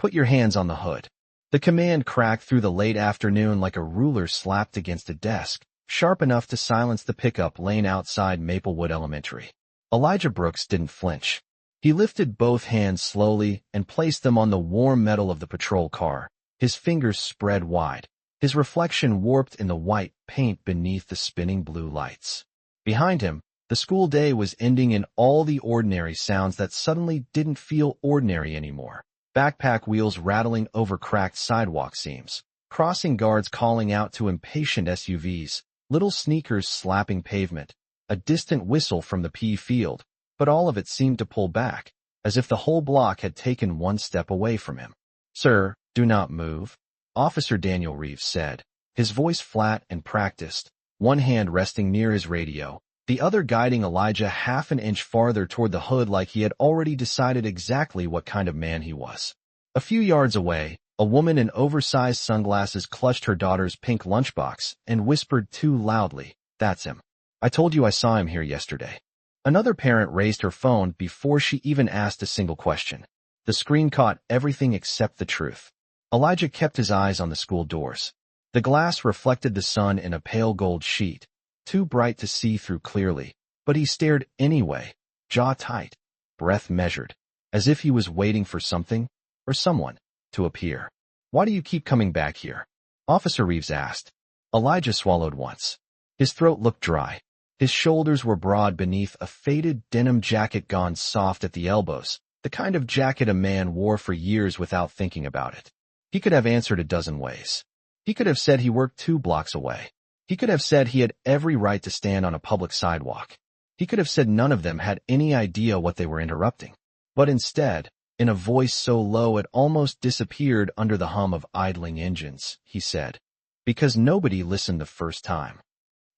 Put your hands on the hood. The command cracked through the late afternoon like a ruler slapped against a desk, sharp enough to silence the pickup lane outside Maplewood Elementary. Elijah Brooks didn't flinch. He lifted both hands slowly and placed them on the warm metal of the patrol car, his fingers spread wide, his reflection warped in the white paint beneath the spinning blue lights. Behind him, the school day was ending in all the ordinary sounds that suddenly didn't feel ordinary anymore. Backpack wheels rattling over cracked sidewalk seams, crossing guards calling out to impatient SUVs, little sneakers slapping pavement, a distant whistle from the pea field, but all of it seemed to pull back, as if the whole block had taken one step away from him. "Sir, do not move," Officer Daniel Reeves said, his voice flat and practiced, one hand resting near his radio, the other guiding Elijah half an inch farther toward the hood like he had already decided exactly what kind of man he was. A few yards away, a woman in oversized sunglasses clutched her daughter's pink lunchbox and whispered too loudly, "That's him. I told you I saw him here yesterday." Another parent raised her phone before she even asked a single question. The screen caught everything except the truth. Elijah kept his eyes on the school doors. The glass reflected the sun in a pale gold sheet, too bright to see through clearly, but he stared anyway, jaw tight, breath measured, as if he was waiting for something, or someone, to appear. "Why do you keep coming back here?" Officer Reeves asked. Elijah swallowed once. His throat looked dry. His shoulders were broad beneath a faded denim jacket gone soft at the elbows, the kind of jacket a man wore for years without thinking about it. He could have answered a dozen ways. He could have said he worked 2 blocks away. He could have said he had every right to stand on a public sidewalk. He could have said none of them had any idea what they were interrupting. But instead, in a voice so low it almost disappeared under the hum of idling engines, he said, "Because nobody listened the first time."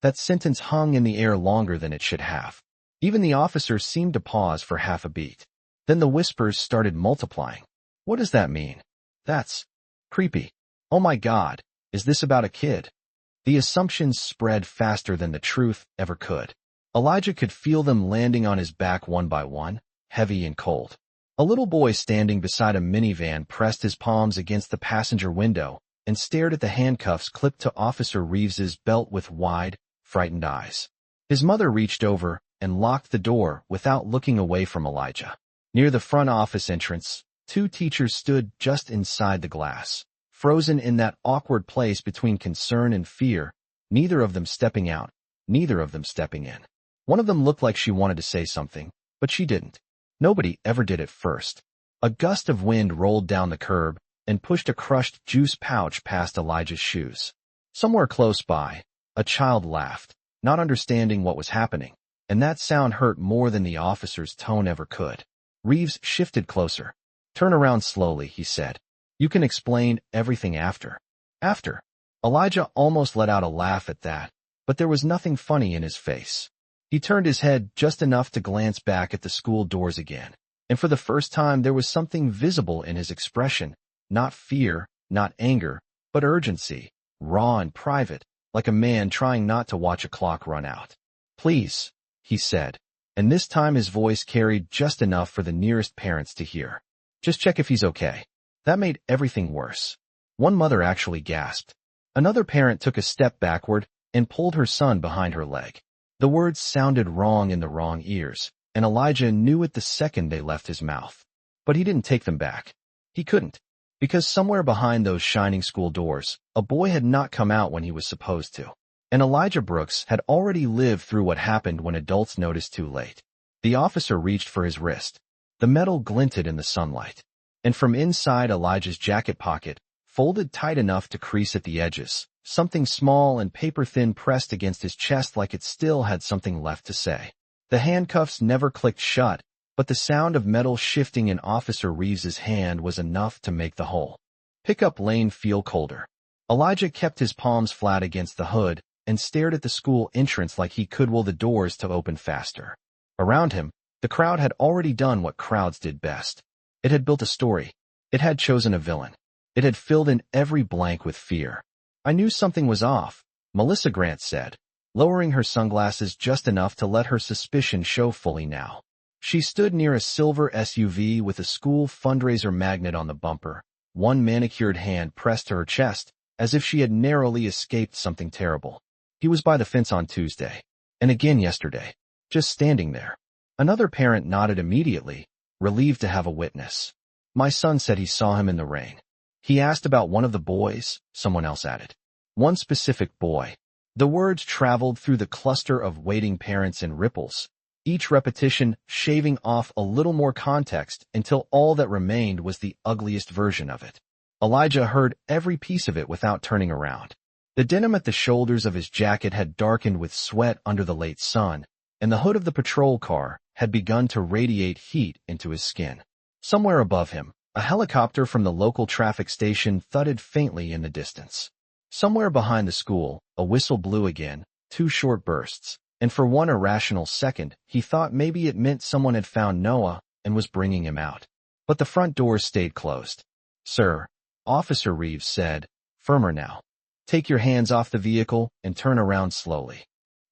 That sentence hung in the air longer than it should have. Even the officer seemed to pause for half a beat. Then the whispers started multiplying. "What does that mean? That's creepy. Oh my God, is this about a kid?" The assumptions spread faster than the truth ever could. Elijah could feel them landing on his back one by one, heavy and cold. A little boy standing beside a minivan pressed his palms against the passenger window and stared at the handcuffs clipped to Officer Reeves's belt with wide, frightened eyes. His mother reached over and locked the door without looking away from Elijah. Near the front office entrance, 2 teachers stood just inside the glass, frozen in that awkward place between concern and fear, neither of them stepping out, neither of them stepping in. One of them looked like she wanted to say something, but she didn't. Nobody ever did at first. A gust of wind rolled down the curb and pushed a crushed juice pouch past Elijah's shoes. Somewhere close by, a child laughed, not understanding what was happening, and that sound hurt more than the officer's tone ever could. Reeves shifted closer. "Turn around slowly," he said. "You can explain everything after." "After?" Elijah almost let out a laugh at that, but there was nothing funny in his face. He turned his head just enough to glance back at the school doors again, and for the first time there was something visible in his expression, not fear, not anger, but urgency, raw and private, like a man trying not to watch a clock run out. "Please," he said, and this time his voice carried just enough for the nearest parents to hear. "Just check if he's okay." That made everything worse. One mother actually gasped. Another parent took a step backward and pulled her son behind her leg. The words sounded wrong in the wrong ears, and Elijah knew it the second they left his mouth. But he didn't take them back. He couldn't, because somewhere behind those shining school doors, a boy had not come out when he was supposed to. And Elijah Brooks had already lived through what happened when adults noticed too late. The officer reached for his wrist. The metal glinted in the sunlight. And from inside Elijah's jacket pocket, folded tight enough to crease at the edges, something small and paper-thin pressed against his chest like it still had something left to say. The handcuffs never clicked shut, but the sound of metal shifting in Officer Reeves's hand was enough to make the whole pickup lane feel colder. Elijah kept his palms flat against the hood and stared at the school entrance like he could will the doors to open faster. Around him, the crowd had already done what crowds did best. It had built a story. It had chosen a villain. It had filled in every blank with fear. "I knew something was off," Melissa Grant said, lowering her sunglasses just enough to let her suspicion show fully now. She stood near a silver SUV with a school fundraiser magnet on the bumper, one manicured hand pressed to her chest, as if she had narrowly escaped something terrible. He was by the fence on Tuesday, and again yesterday, just standing there. Another parent nodded immediately, relieved to have a witness. My son said he saw him in the rain. He asked about one of the boys, someone else added. One specific boy. The words traveled through the cluster of waiting parents in ripples, each repetition shaving off a little more context until all that remained was the ugliest version of it. Elijah heard every piece of it without turning around. The denim at the shoulders of his jacket had darkened with sweat under the late sun, and the hood of the patrol car had begun to radiate heat into his skin. Somewhere above him, a helicopter from the local traffic station thudded faintly in the distance. Somewhere behind the school, a whistle blew again, 2 short bursts, and for one irrational second, he thought maybe it meant someone had found Noah and was bringing him out. But the front doors stayed closed. "Sir," Officer Reeves said, firmer now. "Take your hands off the vehicle and turn around slowly."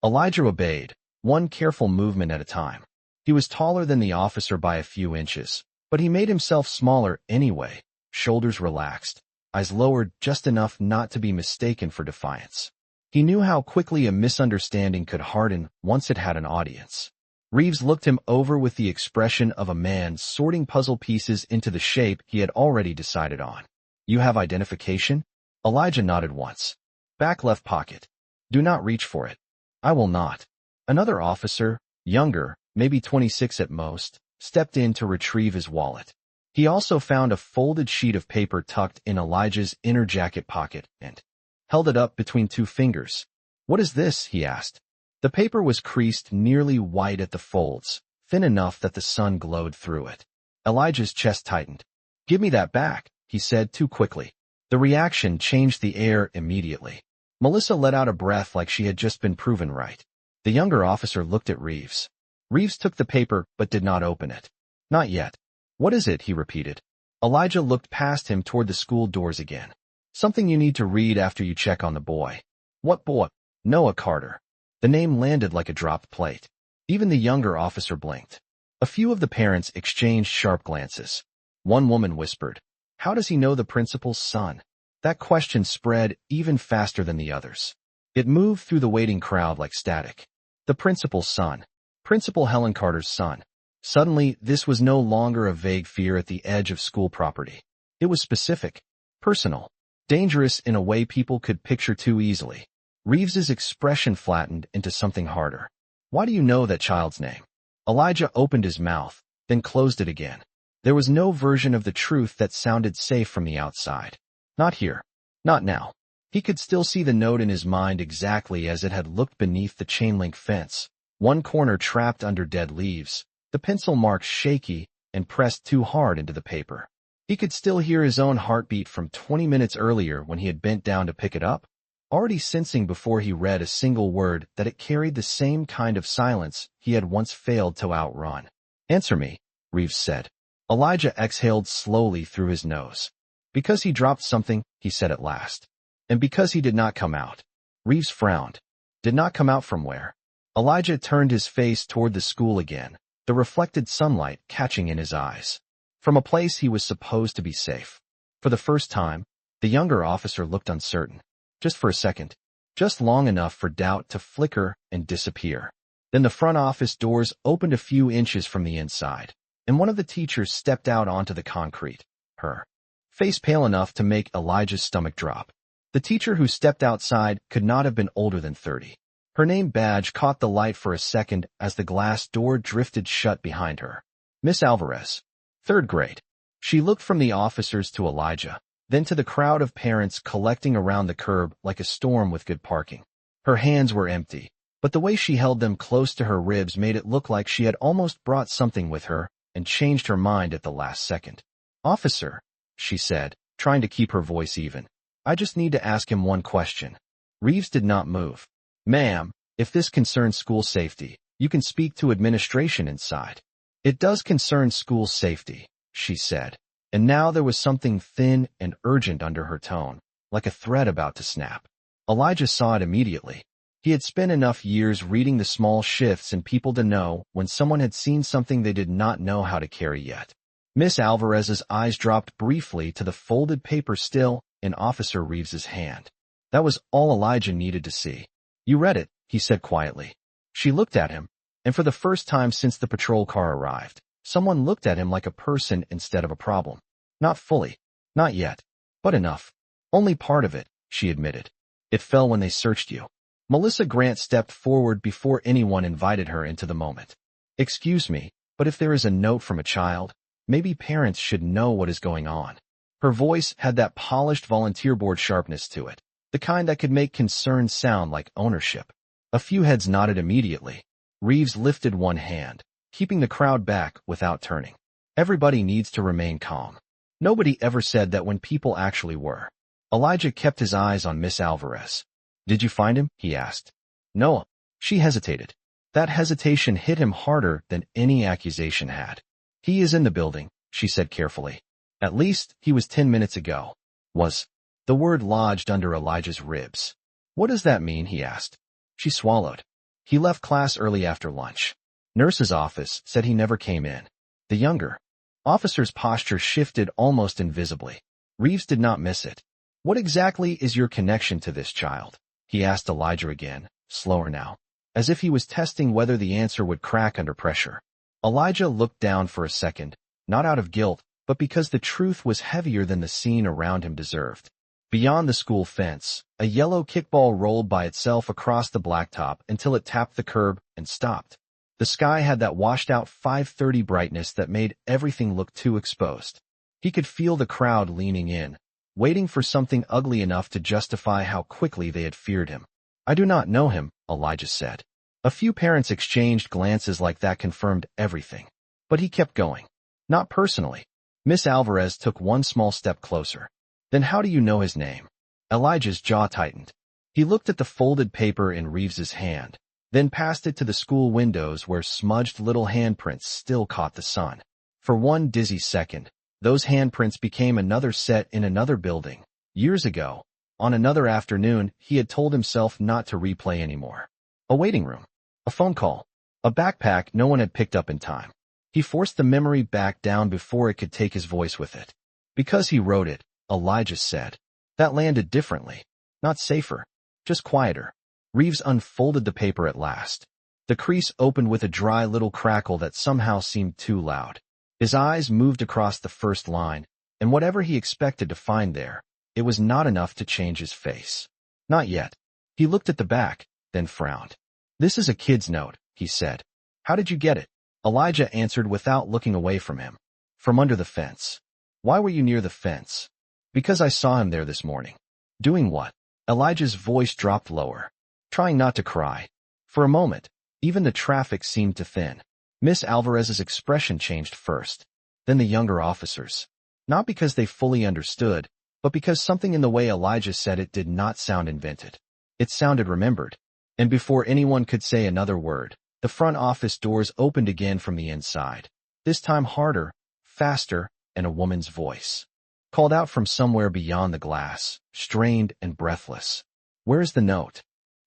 Elijah obeyed, one careful movement at a time. He was taller than the officer by a few inches, but he made himself smaller anyway, shoulders relaxed, eyes lowered just enough not to be mistaken for defiance. He knew how quickly a misunderstanding could harden once it had an audience. Reeves looked him over with the expression of a man sorting puzzle pieces into the shape he had already decided on. "You have identification?" Elijah nodded once. "Back left pocket. Do not reach for it." "I will not." Another officer, younger, maybe 26 at most, stepped in to retrieve his wallet. He also found a folded sheet of paper tucked in Elijah's inner jacket pocket and held it up between 2 fingers. "What is this?" he asked. The paper was creased nearly white at the folds, thin enough that the sun glowed through it. Elijah's chest tightened. "Give me that back," he said too quickly. The reaction changed the air immediately. Melissa let out a breath like she had just been proven right. The younger officer looked at Reeves. Reeves took the paper but did not open it. "Not yet." "What is it?" he repeated. Elijah looked past him toward the school doors again. "Something you need to read after you check on the boy." "What boy?" "Noah Carter." The name landed like a dropped plate. Even the younger officer blinked. A few of the parents exchanged sharp glances. One woman whispered, "How does he know the principal's son?" That question spread even faster than the others. It moved through the waiting crowd like static. The principal's son. Principal Helen Carter's son. Suddenly, this was no longer a vague fear at the edge of school property. It was specific, personal, dangerous in a way people could picture too easily. Reeves's expression flattened into something harder. "Why do you know that child's name?" Elijah opened his mouth, then closed it again. There was no version of the truth that sounded safe from the outside. Not here. Not now. He could still see the note in his mind exactly as it had looked beneath the chain-link fence, one corner trapped under dead leaves, the pencil marks shaky and pressed too hard into the paper. He could still hear his own heartbeat from 20 minutes earlier when he had bent down to pick it up, already sensing before he read a single word that it carried the same kind of silence he had once failed to outrun. "Answer me," Reeves said. Elijah exhaled slowly through his nose. "Because he dropped something," he said at last. "And because he did not come out." Reeves frowned. "Did not come out from where?" Elijah turned his face toward the school again, the reflected sunlight catching in his eyes. "From a place he was supposed to be safe." For the first time, the younger officer looked uncertain. Just for a second. Just long enough for doubt to flicker and disappear. Then the front office doors opened a few inches from the inside, and one of the teachers stepped out onto the concrete, her face pale enough to make Elijah's stomach drop. The teacher who stepped outside could not have been older than 30. Her name badge caught the light for a second as the glass door drifted shut behind her. "Miss Alvarez, 3rd grade." She looked from the officers to Elijah, then to the crowd of parents collecting around the curb like a storm with good parking. Her hands were empty, but the way she held them close to her ribs made it look like she had almost brought something with her and changed her mind at the last second. "Officer," she said, trying to keep her voice even. "I just need to ask him one question." Reeves did not move. "Ma'am, if this concerns school safety, you can speak to administration inside." "It does concern school safety," she said, and now there was something thin and urgent under her tone, like a thread about to snap. Elijah saw it immediately. He had spent enough years reading the small shifts in people to know when someone had seen something they did not know how to carry yet. Miss Alvarez's eyes dropped briefly to the folded paper still in Officer Reeves's hand. That was all Elijah needed to see. You read it, he said quietly. She looked at him, and for the first time since the patrol car arrived, someone looked at him like a person instead of a problem. Not fully. Not yet. But enough. Only part of it, she admitted. It fell when they searched you. Melissa Grant stepped forward before anyone invited her into the moment. Excuse me, but if there is a note from a child, maybe parents should know what is going on. Her voice had that polished volunteer board sharpness to it, the kind that could make concern sound like ownership. A few heads nodded immediately. Reeves lifted one hand, keeping the crowd back without turning. Everybody needs to remain calm. Nobody ever said that when people actually were. Elijah kept his eyes on Miss Alvarez. Did you find him? He asked. No. She hesitated. That hesitation hit him harder than any accusation had. He is in the building, she said carefully. At least, he was 10 minutes ago. Was. The word lodged under Elijah's ribs. What does that mean? He asked. She swallowed. He left class early after lunch. Nurse's office said he never came in. The younger officer's posture shifted almost invisibly. Reeves did not miss it. What exactly is your connection to this child? He asked Elijah again, slower now, as if he was testing whether the answer would crack under pressure. Elijah looked down for a second, not out of guilt, but because the truth was heavier than the scene around him deserved. Beyond the school fence, a yellow kickball rolled by itself across the blacktop until it tapped the curb and stopped. The sky had that washed-out 5:30 brightness that made everything look too exposed. He could feel the crowd leaning in, waiting for something ugly enough to justify how quickly they had feared him. I do not know him, Elijah said. A few parents exchanged glances like that confirmed everything. But he kept going. Not personally. Miss Alvarez took one small step closer. Then how do you know his name? Elijah's jaw tightened. He looked at the folded paper in Reeves's hand, then passed it to the school windows where smudged little handprints still caught the sun. For one dizzy second, those handprints became another set in another building. Years ago, on another afternoon, he had told himself not to replay anymore. A waiting room. A phone call. A backpack no one had picked up in time. He forced the memory back down before it could take his voice with it. Because he wrote it, Elijah said. That landed differently. Not safer. Just quieter. Reeves unfolded the paper at last. The crease opened with a dry little crackle that somehow seemed too loud. His eyes moved across the first line, and whatever he expected to find there, it was not enough to change his face. Not yet. He looked at the back, then frowned. This is a kid's note, he said. How did you get it? Elijah answered without looking away from him. From under the fence. Why were you near the fence? Because I saw him there this morning. Doing what? Elijah's voice dropped lower. Trying not to cry. For a moment, even the traffic seemed to thin. Miss Alvarez's expression changed first, then the younger officers. Not because they fully understood, but because something in the way Elijah said it did not sound invented. It sounded remembered. And before anyone could say another word, the front office doors opened again from the inside. This time harder, faster, and a woman's voice called out from somewhere beyond the glass, strained and breathless. Where's the note?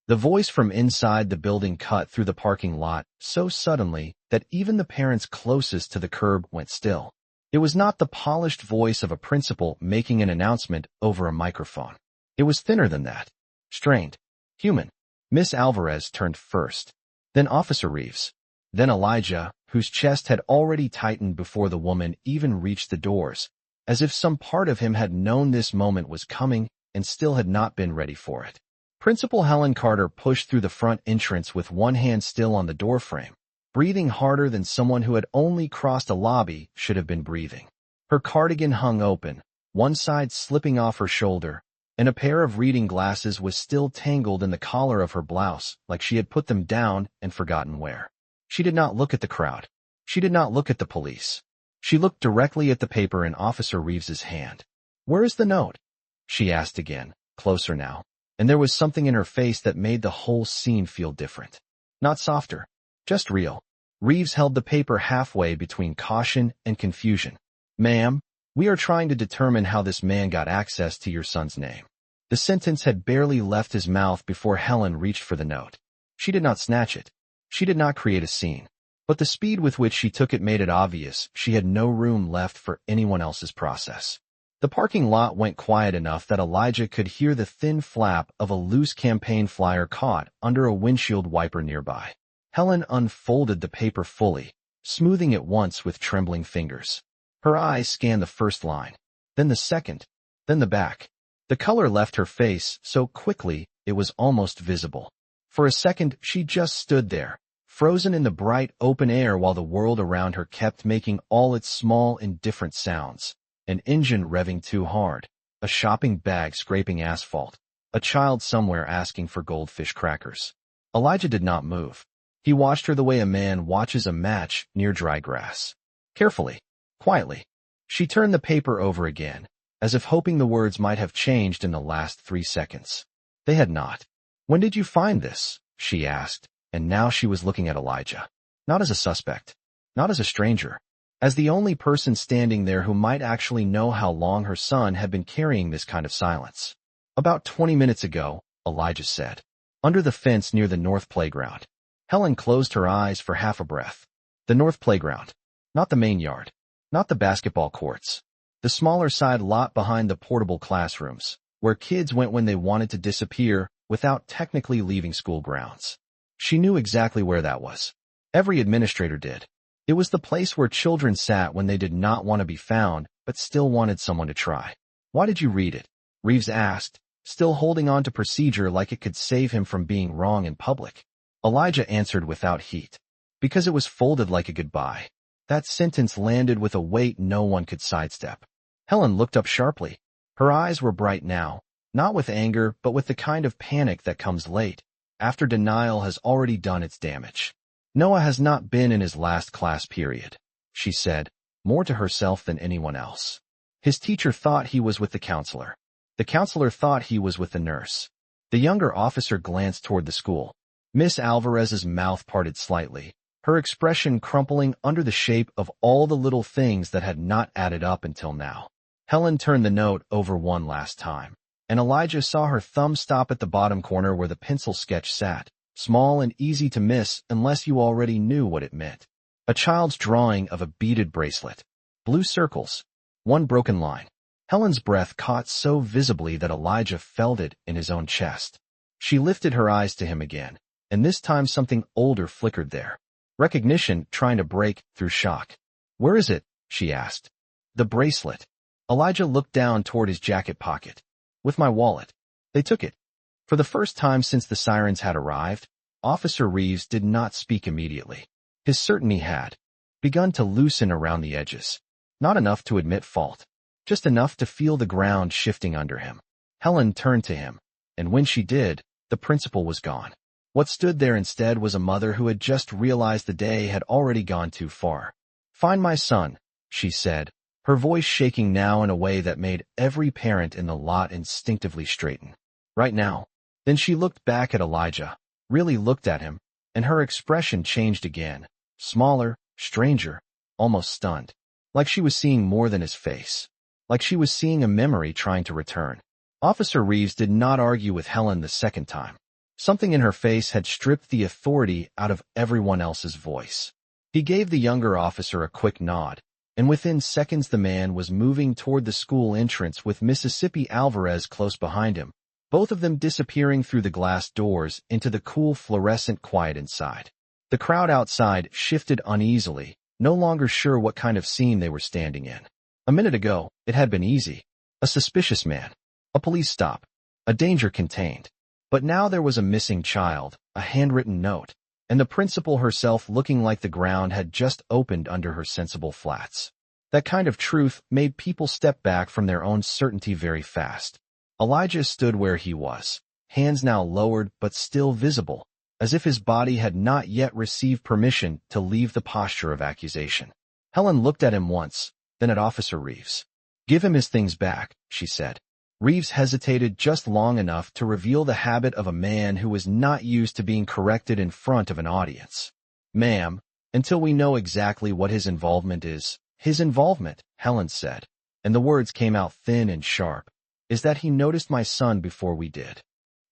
The voice from inside the building cut through the parking lot so suddenly that even the parents closest to the curb went still. It was not the polished voice of a principal making an announcement over a microphone. It was thinner than that. Strained. Human. Miss Alvarez turned first. Then Officer Reeves. Then Elijah, whose chest had already tightened before the woman even reached the doors, as if some part of him had known this moment was coming and still had not been ready for it. Principal Helen Carter pushed through the front entrance with one hand still on the doorframe, breathing harder than someone who had only crossed a lobby should have been breathing. Her cardigan hung open, one side slipping off her shoulder, and a pair of reading glasses was still tangled in the collar of her blouse like she had put them down and forgotten where. She did not look at the crowd. She did not look at the police. She looked directly at the paper in Officer Reeves's hand. Where is the note? She asked again, closer now, and there was something in her face that made the whole scene feel different. Not softer, just real. Reeves held the paper halfway between caution and confusion. Ma'am, we are trying to determine how this man got access to your son's name. The sentence had barely left his mouth before Helen reached for the note. She did not snatch it. She did not create a scene. But the speed with which she took it made it obvious she had no room left for anyone else's process. The parking lot went quiet enough that Elijah could hear the thin flap of a loose campaign flyer caught under a windshield wiper nearby. Helen unfolded the paper fully, smoothing it once with trembling fingers. Her eyes scanned the first line, then the second, then the back. The color left her face so quickly it was almost visible. For a second, she just stood there, frozen in the bright open air while the world around her kept making all its small, indifferent sounds. An engine revving too hard, a shopping bag scraping asphalt, a child somewhere asking for goldfish crackers. Elijah did not move. He watched her the way a man watches a match near dry grass. Carefully, quietly. She turned the paper over again, as if hoping the words might have changed in the last 3 seconds. They had not. "When did you find this?" she asked, and now she was looking at Elijah. Not as a suspect, not as a stranger, as the only person standing there who might actually know how long her son had been carrying this kind of silence. "About 20 minutes ago," Elijah said, "under the fence near the north playground." Helen closed her eyes for half a breath. The north playground. Not the main yard. Not the basketball courts. The smaller side lot behind the portable classrooms, where kids went when they wanted to disappear without technically leaving school grounds. She knew exactly where that was. Every administrator did. It was the place where children sat when they did not want to be found, but still wanted someone to try. "Why did you read it?" Reeves asked, still holding on to procedure like it could save him from being wrong in public. Elijah answered without heat. "Because it was folded like a goodbye." That sentence landed with a weight no one could sidestep. Helen looked up sharply. Her eyes were bright now, not with anger but with the kind of panic that comes late, after denial has already done its damage. "Noah has not been in his last class period," she said, more to herself than anyone else. "His teacher thought he was with the counselor. The counselor thought he was with the nurse." The younger officer glanced toward the school. Miss Alvarez's mouth parted slightly, her expression crumpling under the shape of all the little things that had not added up until now. Helen turned the note over one last time, and Elijah saw her thumb stop at the bottom corner where the pencil sketch sat, small and easy to miss unless you already knew what it meant. A child's drawing of a beaded bracelet. Blue circles. One broken line. Helen's breath caught so visibly that Elijah felt it in his own chest. She lifted her eyes to him again, and this time something older flickered there. Recognition trying to break through shock. "Where is it?" she asked. "The bracelet." Elijah looked down toward his jacket pocket. "With my wallet. They took it." For the first time since the sirens had arrived, Officer Reeves did not speak immediately. His certainty had begun to loosen around the edges. Not enough to admit fault, just enough to feel the ground shifting under him. Helen turned to him, and when she did, the principal was gone. What stood there instead was a mother who had just realized the day had already gone too far. "Find my son," she said, her voice shaking now in a way that made every parent in the lot instinctively straighten. "Right now." Then she looked back at Elijah, really looked at him, and her expression changed again, smaller, stranger, almost stunned. Like she was seeing more than his face. Like she was seeing a memory trying to return. Officer Reeves did not argue with Helen the second time. Something in her face had stripped the authority out of everyone else's voice. He gave the younger officer a quick nod, and within seconds the man was moving toward the school entrance with Mississippi Alvarez close behind him, both of them disappearing through the glass doors into the cool fluorescent quiet inside. The crowd outside shifted uneasily, no longer sure what kind of scene they were standing in. A minute ago, it had been easy. A suspicious man. A police stop. A danger contained. But now there was a missing child, a handwritten note, and the principal herself looking like the ground had just opened under her sensible flats. That kind of truth made people step back from their own certainty very fast. Elijah stood where he was, hands now lowered but still visible, as if his body had not yet received permission to leave the posture of accusation. Helen looked at him once, then at Officer Reeves. "Give him his things back," she said. Reeves hesitated just long enough to reveal the habit of a man who was not used to being corrected in front of an audience. "Ma'am, until we know exactly what his involvement is." "His involvement," Helen said, and the words came out thin and sharp, "is that he noticed my son before we did."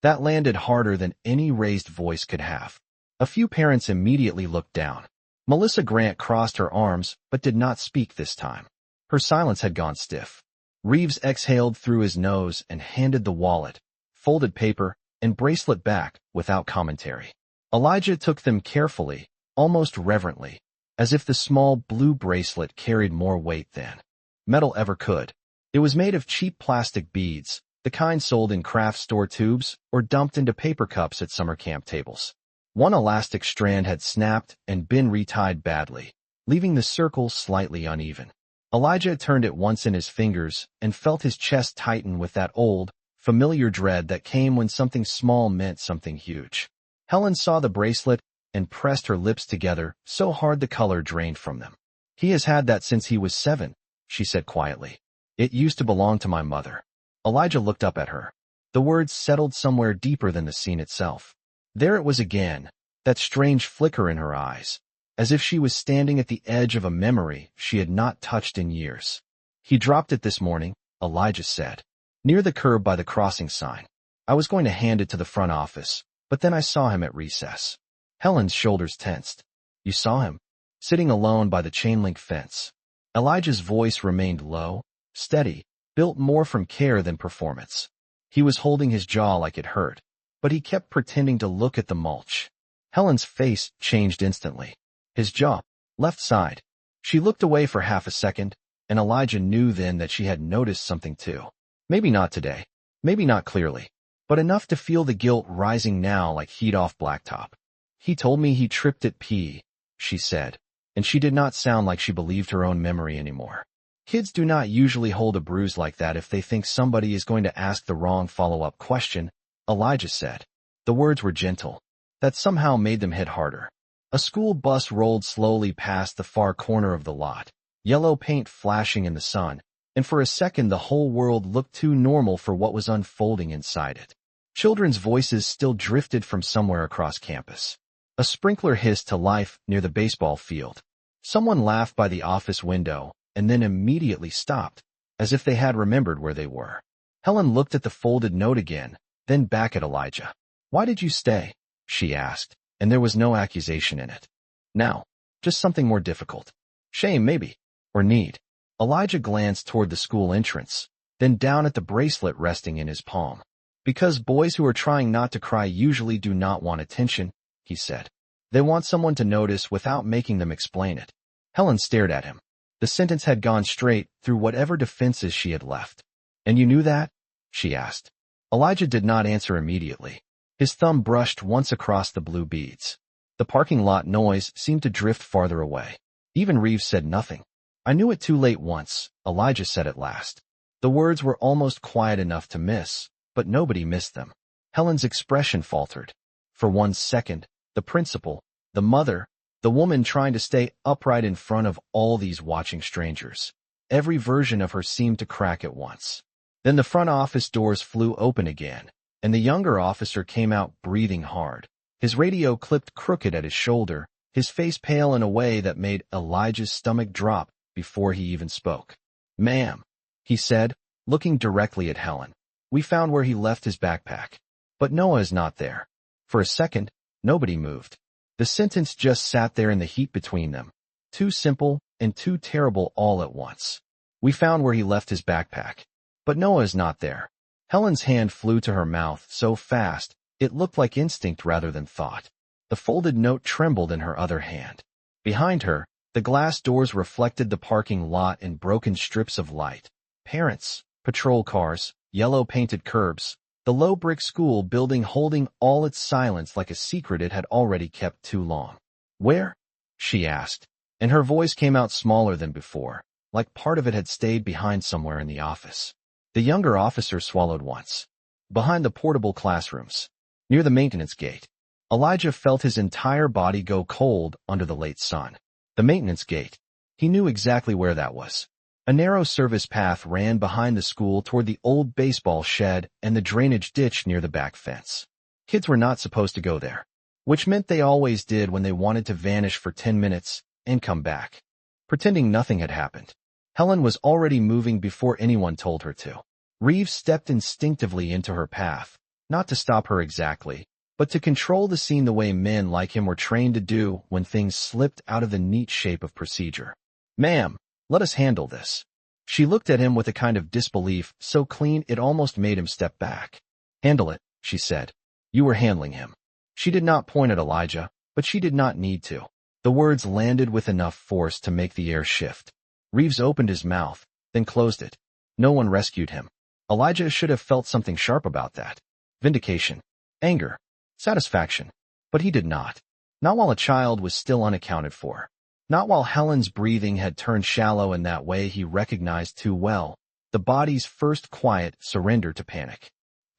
That landed harder than any raised voice could have. A few parents immediately looked down. Melissa Grant crossed her arms but did not speak this time. Her silence had gone stiff. Reeves exhaled through his nose and handed the wallet, folded paper, and bracelet back without commentary. Elijah took them carefully, almost reverently, as if the small blue bracelet carried more weight than metal ever could. It was made of cheap plastic beads, the kind sold in craft store tubes or dumped into paper cups at summer camp tables. One elastic strand had snapped and been retied badly, leaving the circle slightly uneven. Elijah turned it once in his fingers and felt his chest tighten with that old, familiar dread that came when something small meant something huge. Helen saw the bracelet and pressed her lips together so hard the color drained from them. "He has had that since he was 7, she said quietly. "It used to belong to my mother." Elijah looked up at her. The words settled somewhere deeper than the scene itself. There it was again, that strange flicker in her eyes, as if she was standing at the edge of a memory she had not touched in years. "He dropped it this morning," Elijah said, "near the curb by the crossing sign. I was going to hand it to the front office, but then I saw him at recess." Helen's shoulders tensed. "You saw him?" "Sitting alone by the chain-link fence." Elijah's voice remained low, steady, built more from care than performance. He was holding his jaw like it hurt, but he kept pretending to look at the mulch. Helen's face changed instantly. His jaw, left side. She looked away for half a second, and Elijah knew then that she had noticed something too. Maybe not today, maybe not clearly, but enough to feel the guilt rising now like heat off blacktop. "He told me he tripped at P," she said, and she did not sound like she believed her own memory anymore. Kids do not usually hold a bruise like that if they think somebody is going to ask the wrong follow-up question, Elijah said. The words were gentle. That somehow made them hit harder. A school bus rolled slowly past the far corner of the lot, yellow paint flashing in the sun, and for a second the whole world looked too normal for what was unfolding inside it. Children's voices still drifted from somewhere across campus. A sprinkler hissed to life near the baseball field. Someone laughed by the office window, and then immediately stopped, as if they had remembered where they were. Helen looked at the folded note again, then back at Elijah. "Why did you stay?" she asked, and there was no accusation in it. "Now, just something more difficult. Shame, maybe, or need." Elijah glanced toward the school entrance, then down at the bracelet resting in his palm. "Because boys who are trying not to cry usually do not want attention," he said. "They want someone to notice without making them explain it." Helen stared at him. The sentence had gone straight through whatever defenses she had left. "And you knew that?" she asked. Elijah did not answer immediately. His thumb brushed once across the blue beads. The parking lot noise seemed to drift farther away. Even Reeves said nothing. "I knew it too late once," Elijah said at last. The words were almost quiet enough to miss, but nobody missed them. Helen's expression faltered. For 1 second, the principal, the mother, the woman trying to stay upright in front of all these watching strangers. Every version of her seemed to crack at once. Then the front office doors flew open again, and the younger officer came out breathing hard. His radio clipped crooked at his shoulder, his face pale in a way that made Elijah's stomach drop before he even spoke. "Ma'am," he said, looking directly at Helen. "We found where he left his backpack. But Noah is not there." For a second, nobody moved. The sentence just sat there in the heat between them. Too simple and too terrible all at once. "We found where he left his backpack. But Noah is not there." Helen's hand flew to her mouth so fast, it looked like instinct rather than thought. The folded note trembled in her other hand. Behind her, the glass doors reflected the parking lot in broken strips of light. Parents, patrol cars, yellow-painted curbs, the low brick school building holding all its silence like a secret it had already kept too long. "Where?" she asked, and her voice came out smaller than before, like part of it had stayed behind somewhere in the office. The younger officer swallowed once. "Behind the portable classrooms, near the maintenance gate." Elijah felt his entire body go cold under the late sun. The maintenance gate. He knew exactly where that was. A narrow service path ran behind the school toward the old baseball shed and the drainage ditch near the back fence. Kids were not supposed to go there, which meant they always did when they wanted to vanish for 10 minutes and come back, pretending nothing had happened. Helen was already moving before anyone told her to. Reeves stepped instinctively into her path, not to stop her exactly, but to control the scene the way men like him were trained to do when things slipped out of the neat shape of procedure. "Ma'am, let us handle this." She looked at him with a kind of disbelief so clean it almost made him step back. "Handle it," she said. "You were handling him." She did not point at Elijah, but she did not need to. The words landed with enough force to make the air shift. Reeves opened his mouth, then closed it. No one rescued him. Elijah should have felt something sharp about that. Vindication. Anger. Satisfaction. But he did not. Not while a child was still unaccounted for. Not while Helen's breathing had turned shallow in that way he recognized too well, the body's first quiet surrender to panic.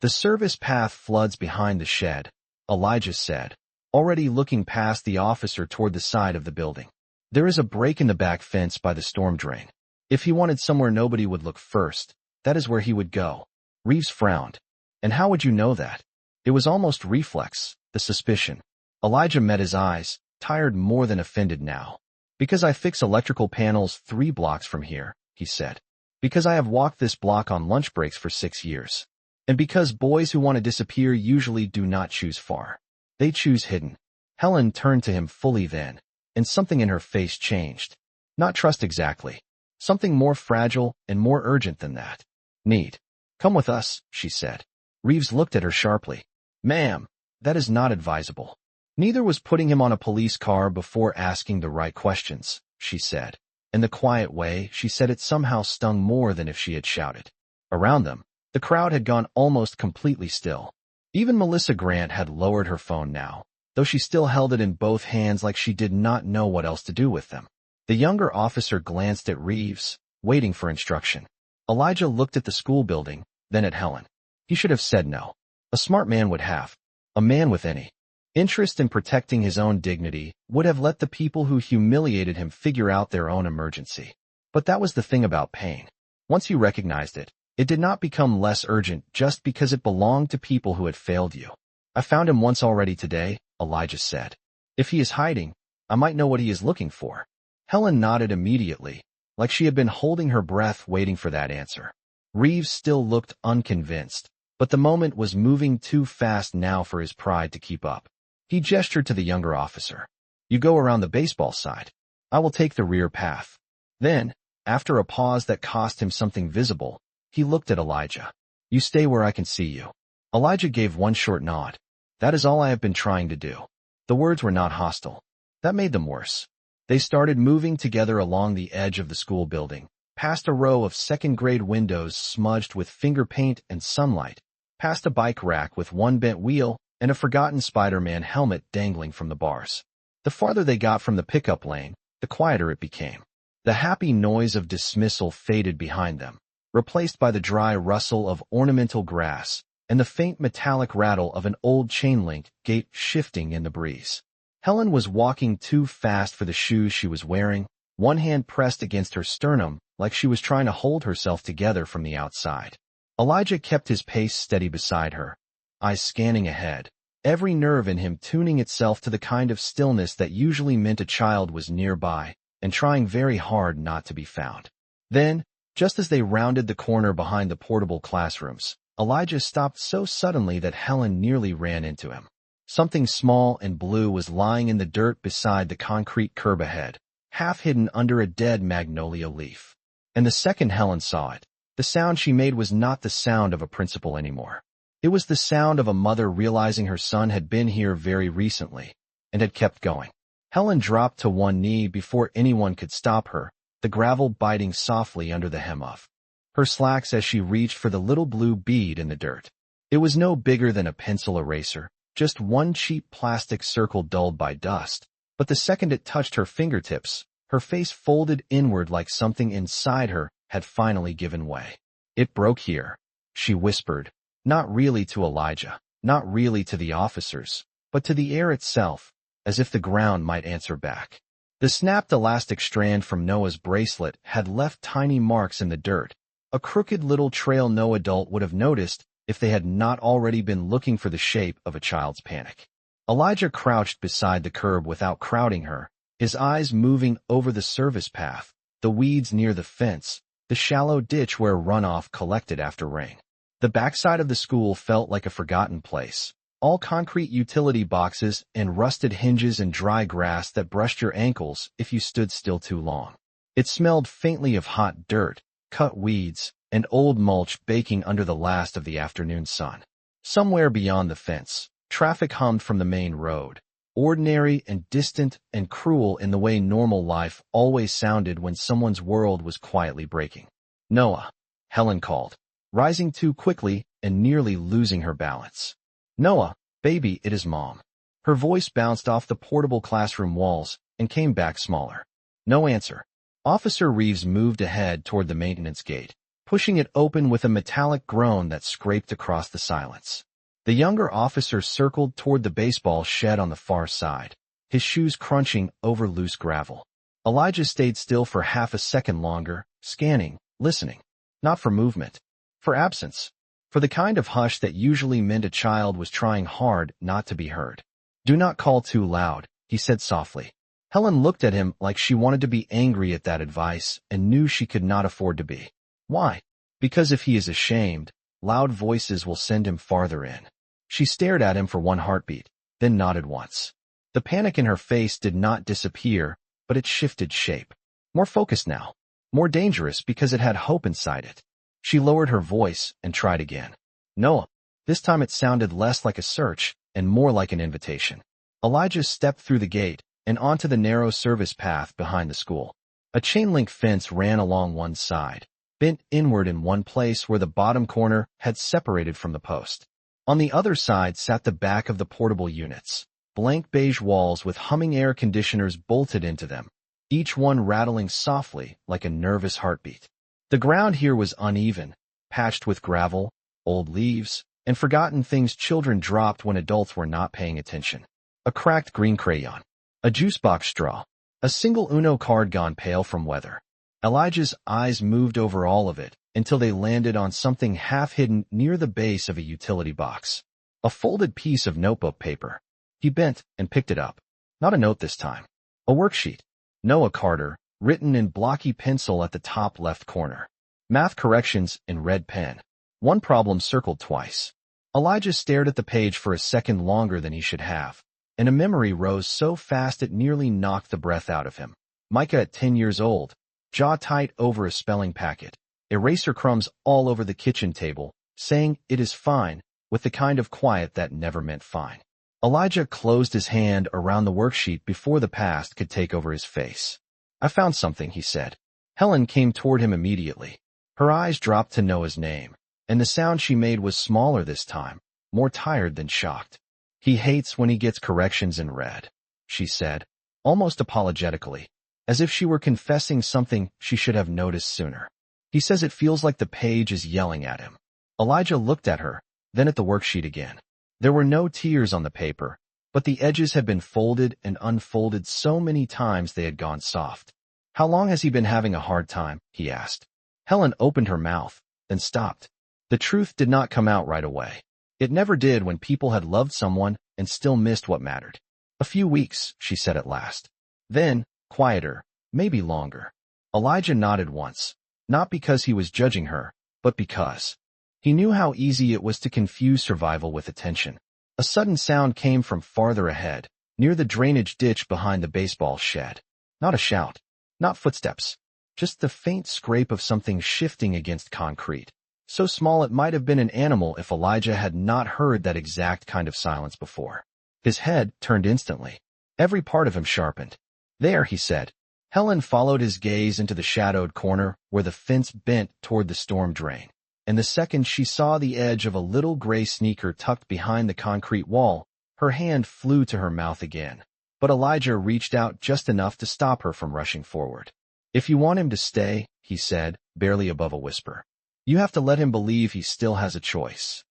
"The service path floods behind the shed," Elijah said, already looking past the officer toward the side of the building. "There is a break in the back fence by the storm drain. If he wanted somewhere nobody would look first, that is where he would go." Reeves frowned. "And how would you know that?" It was almost reflex, the suspicion. Elijah met his eyes, tired more than offended now. "Because I fix electrical panels 3 blocks from here," he said. "Because I have walked this block on lunch breaks for 6 years. And because boys who want to disappear usually do not choose far. They choose hidden." Helen turned to him fully then, and something in her face changed. Not trust exactly. Something more fragile and more urgent than that. "Need. Come with us," she said. Reeves looked at her sharply. "Ma'am, that is not advisable." "Neither was putting him on a police car before asking the right questions," she said. In the quiet way she said it somehow stung more than if she had shouted. Around them, the crowd had gone almost completely still. Even Melissa Grant had lowered her phone now, though she still held it in both hands like she did not know what else to do with them. The younger officer glanced at Reeves, waiting for instruction. Elijah looked at the school building, then at Helen. He should have said no. A smart man would have. A man with any interest in protecting his own dignity would have let the people who humiliated him figure out their own emergency. But that was the thing about pain. Once you recognized it, it did not become less urgent just because it belonged to people who had failed you. "I found him once already today," Elijah said. "If he is hiding, I might know what he is looking for." Helen nodded immediately, like she had been holding her breath waiting for that answer. Reeves still looked unconvinced, but the moment was moving too fast now for his pride to keep up. He gestured to the younger officer. "You go around the baseball side. I will take the rear path." Then, after a pause that cost him something visible, he looked at Elijah. "You stay where I can see you." Elijah gave one short nod. "That is all I have been trying to do." The words were not hostile. That made them worse. They started moving together along the edge of the school building, past a row of second-grade windows smudged with finger paint and sunlight, past a bike rack with one bent wheel and a forgotten Spider-Man helmet dangling from the bars. The farther they got from the pickup lane, the quieter it became. The happy noise of dismissal faded behind them, replaced by the dry rustle of ornamental grass and the faint metallic rattle of an old chain-link gate shifting in the breeze. Helen was walking too fast for the shoes she was wearing, one hand pressed against her sternum like she was trying to hold herself together from the outside. Elijah kept his pace steady beside her, eyes scanning ahead, every nerve in him tuning itself to the kind of stillness that usually meant a child was nearby and trying very hard not to be found. Then, just as they rounded the corner behind the portable classrooms, Elijah stopped so suddenly that Helen nearly ran into him. Something small and blue was lying in the dirt beside the concrete curb ahead, half hidden under a dead magnolia leaf. And the second Helen saw it, the sound she made was not the sound of a principal anymore. It was the sound of a mother realizing her son had been here very recently and had kept going. Helen dropped to one knee before anyone could stop her, the gravel biting softly under the hem of her slacks as she reached for the little blue bead in the dirt. It was no bigger than a pencil eraser, just one cheap plastic circle dulled by dust, but the second it touched her fingertips, her face folded inward like something inside her had finally given way. "It broke here," she whispered, not really to Elijah, not really to the officers, but to the air itself, as if the ground might answer back. The snapped elastic strand from Noah's bracelet had left tiny marks in the dirt, a crooked little trail no adult would have noticed if they had not already been looking for the shape of a child's panic. Elijah crouched beside the curb without crowding her, his eyes moving over the service path, the weeds near the fence, the shallow ditch where runoff collected after rain. The backside of the school felt like a forgotten place, all concrete utility boxes and rusted hinges and dry grass that brushed your ankles if you stood still too long. It smelled faintly of hot dirt, cut weeds, and old mulch baking under the last of the afternoon sun. Somewhere beyond the fence, traffic hummed from the main road, ordinary and distant and cruel in the way normal life always sounded when someone's world was quietly breaking. "Noah," Helen called, rising too quickly and nearly losing her balance. "Noah, baby, it is Mom." Her voice bounced off the portable classroom walls and came back smaller. No answer. Officer Reeves moved ahead toward the maintenance gate, pushing it open with a metallic groan that scraped across the silence. The younger officer circled toward the baseball shed on the far side, his shoes crunching over loose gravel. Elijah stayed still for half a second longer, scanning, listening. Not for movement, for absence, for the kind of hush that usually meant a child was trying hard not to be heard. "Do not call too loud," he said softly. Helen looked at him like she wanted to be angry at that advice and knew she could not afford to be. Why? Because if he is ashamed, loud voices will send him farther in. She stared at him for one heartbeat, then nodded once. The panic in her face did not disappear, but it shifted shape. More focused now. More dangerous because it had hope inside it. She lowered her voice and tried again. "Noah." This time it sounded less like a search and more like an invitation. Elijah stepped through the gate and onto the narrow service path behind the school. A chain-link fence ran along one side, bent inward in one place where the bottom corner had separated from the post. On the other side sat the back of the portable units, blank beige walls with humming air conditioners bolted into them, each one rattling softly like a nervous heartbeat. The ground here was uneven, patched with gravel, old leaves, and forgotten things children dropped when adults were not paying attention. A cracked green crayon, a juice box straw, a single Uno card gone pale from weather. Elijah's eyes moved over all of it until they landed on something half-hidden near the base of a utility box. A folded piece of notebook paper. He bent and picked it up. Not a note this time. A worksheet. Noah Carter, written in blocky pencil at the top left corner. Math corrections in red pen. One problem circled twice. Elijah stared at the page for a second longer than he should have, and a memory rose so fast it nearly knocked the breath out of him. Micah at 10 years old, jaw tight over a spelling packet, eraser crumbs all over the kitchen table, saying, "It is fine," with the kind of quiet that never meant fine. Elijah closed his hand around the worksheet before the past could take over his face. "I found something," he said. Helen came toward him immediately. Her eyes dropped to Noah's name, and the sound she made was smaller this time, more tired than shocked. "He hates when he gets corrections in red," she said, almost apologetically, as if she were confessing something she should have noticed sooner. "He says it feels like the page is yelling at him." Elijah looked at her, then at the worksheet again. There were no tears on the paper, but the edges had been folded and unfolded so many times they had gone soft. "How long has he been having a hard time?" he asked. Helen opened her mouth, then stopped. The truth did not come out right away. It never did when people had loved someone and still missed what mattered. "A few weeks," she said at last. Then, quieter, maybe longer. Elijah nodded once, not because he was judging her, but because he knew how easy it was to confuse survival with attention. A sudden sound came from farther ahead, near the drainage ditch behind the baseball shed. Not a shout, not footsteps, just the faint scrape of something shifting against concrete. So small it might have been an animal if Elijah had not heard that exact kind of silence before. His head turned instantly. Every part of him sharpened. "There," he said. Helen followed his gaze into the shadowed corner where the fence bent toward the storm drain, and the second she saw the edge of a little gray sneaker tucked behind the concrete wall, her hand flew to her mouth again. But Elijah reached out just enough to stop her from rushing forward. "If you want him to stay," he said, barely above a whisper, "you have to let him believe he still has a choice."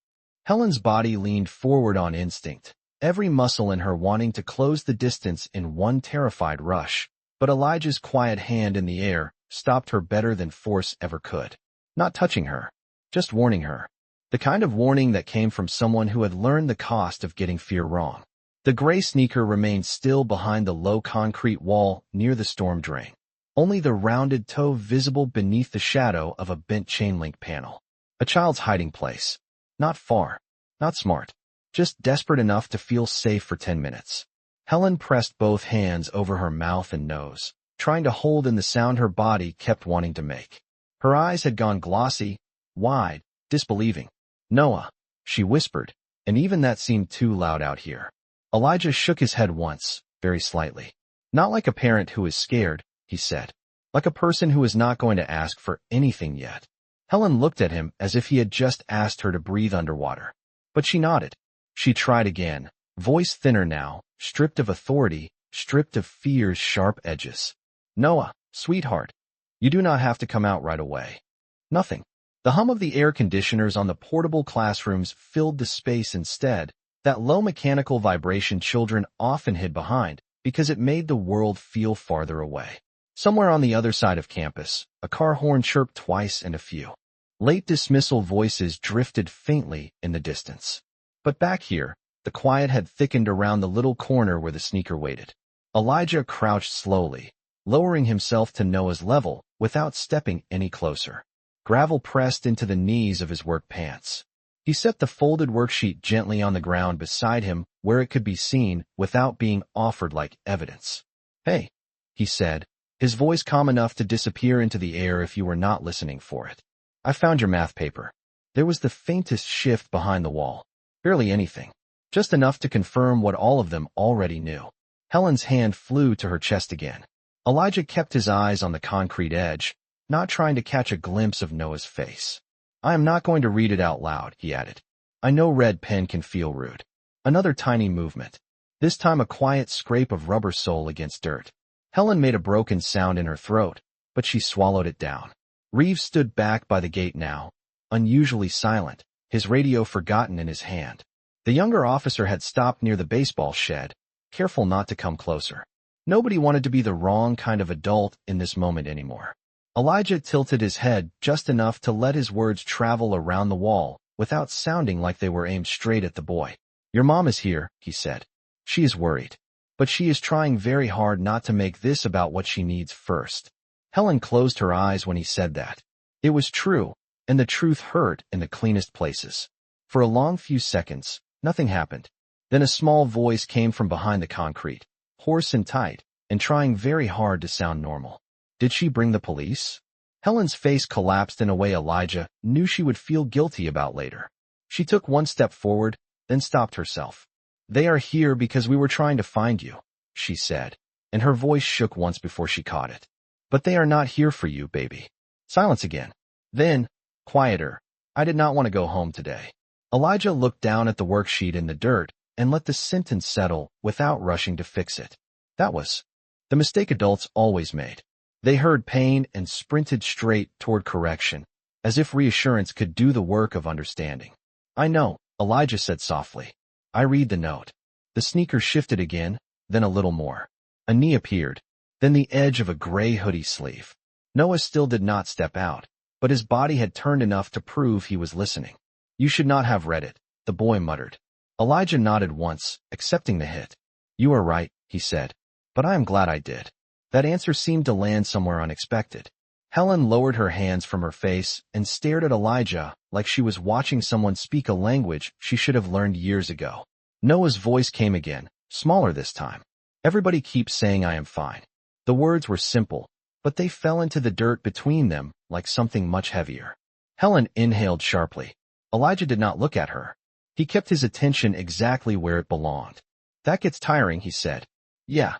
Helen's body leaned forward on instinct, every muscle in her wanting to close the distance in one terrified rush, but Elijah's quiet hand in the air stopped her better than force ever could. Not touching her, just warning her. The kind of warning that came from someone who had learned the cost of getting fear wrong. The gray sneaker remained still behind the low concrete wall near the storm drain, only the rounded toe visible beneath the shadow of a bent chain link panel. A child's hiding place. Not far, not smart, just desperate enough to feel safe for 10 minutes. Helen pressed both hands over her mouth and nose, trying to hold in the sound her body kept wanting to make. Her eyes had gone glossy, wide, disbelieving. "Noah," she whispered, and even that seemed too loud out here. Elijah shook his head once, very slightly. "Not like a parent who is scared," he said. "Like a person who is not going to ask for anything yet." Helen looked at him as if he had just asked her to breathe underwater. But she nodded. She tried again, voice thinner now, stripped of authority, stripped of fear's sharp edges. "Noah, sweetheart, you do not have to come out right away." Nothing. The hum of the air conditioners on the portable classrooms filled the space instead, that low mechanical vibration children often hid behind, because it made the world feel farther away. Somewhere on the other side of campus, a car horn chirped twice and a few late dismissal voices drifted faintly in the distance. But back here, the quiet had thickened around the little corner where the sneaker waited. Elijah crouched slowly, lowering himself to Noah's level without stepping any closer. Gravel pressed into the knees of his work pants. He set the folded worksheet gently on the ground beside him where it could be seen without being offered like evidence. "Hey," he said, his voice calm enough to disappear into the air if you were not listening for it. "I found your math paper." There was the faintest shift behind the wall. Barely anything. Just enough to confirm what all of them already knew. Helen's hand flew to her chest again. Elijah kept his eyes on the concrete edge, not trying to catch a glimpse of Noah's face. "I am not going to read it out loud," he added. "I know red pen can feel rude." Another tiny movement. This time a quiet scrape of rubber sole against dirt. Helen made a broken sound in her throat, but she swallowed it down. Reeves stood back by the gate now, unusually silent, his radio forgotten in his hand. The younger officer had stopped near the baseball shed, careful not to come closer. Nobody wanted to be the wrong kind of adult in this moment anymore. Elijah tilted his head just enough to let his words travel around the wall without sounding like they were aimed straight at the boy. "Your mom is here," he said. "She is worried. But she is trying very hard not to make this about what she needs first." Helen closed her eyes when he said that. It was true, and the truth hurt in the cleanest places. For a long few seconds, nothing happened. Then a small voice came from behind the concrete, hoarse and tight, and trying very hard to sound normal. "Did she bring the police?" Helen's face collapsed in a way Elijah knew she would feel guilty about later. She took one step forward, then stopped herself. "They are here because we were trying to find you," she said, and her voice shook once before she caught it. "But they are not here for you, baby." Silence again. Then, quieter, "I did not want to go home today." Elijah looked down at the worksheet in the dirt and let the sentence settle without rushing to fix it. That was the mistake adults always made. They heard pain and sprinted straight toward correction, as if reassurance could do the work of understanding. "I know," Elijah said softly. "I read the note." The sneaker shifted again, then a little more. A knee appeared, then the edge of a gray hoodie sleeve. Noah still did not step out, but his body had turned enough to prove he was listening. "You should not have read it," the boy muttered. Elijah nodded once, accepting the hit. "You are right," he said, "but I am glad I did." That answer seemed to land somewhere unexpected. Helen lowered her hands from her face and stared at Elijah like she was watching someone speak a language she should have learned years ago. Noah's voice came again, smaller this time. "Everybody keeps saying I am fine." The words were simple, but they fell into the dirt between them like something much heavier. Helen inhaled sharply. Elijah did not look at her. He kept his attention exactly where it belonged. "That gets tiring," he said. "Yeah,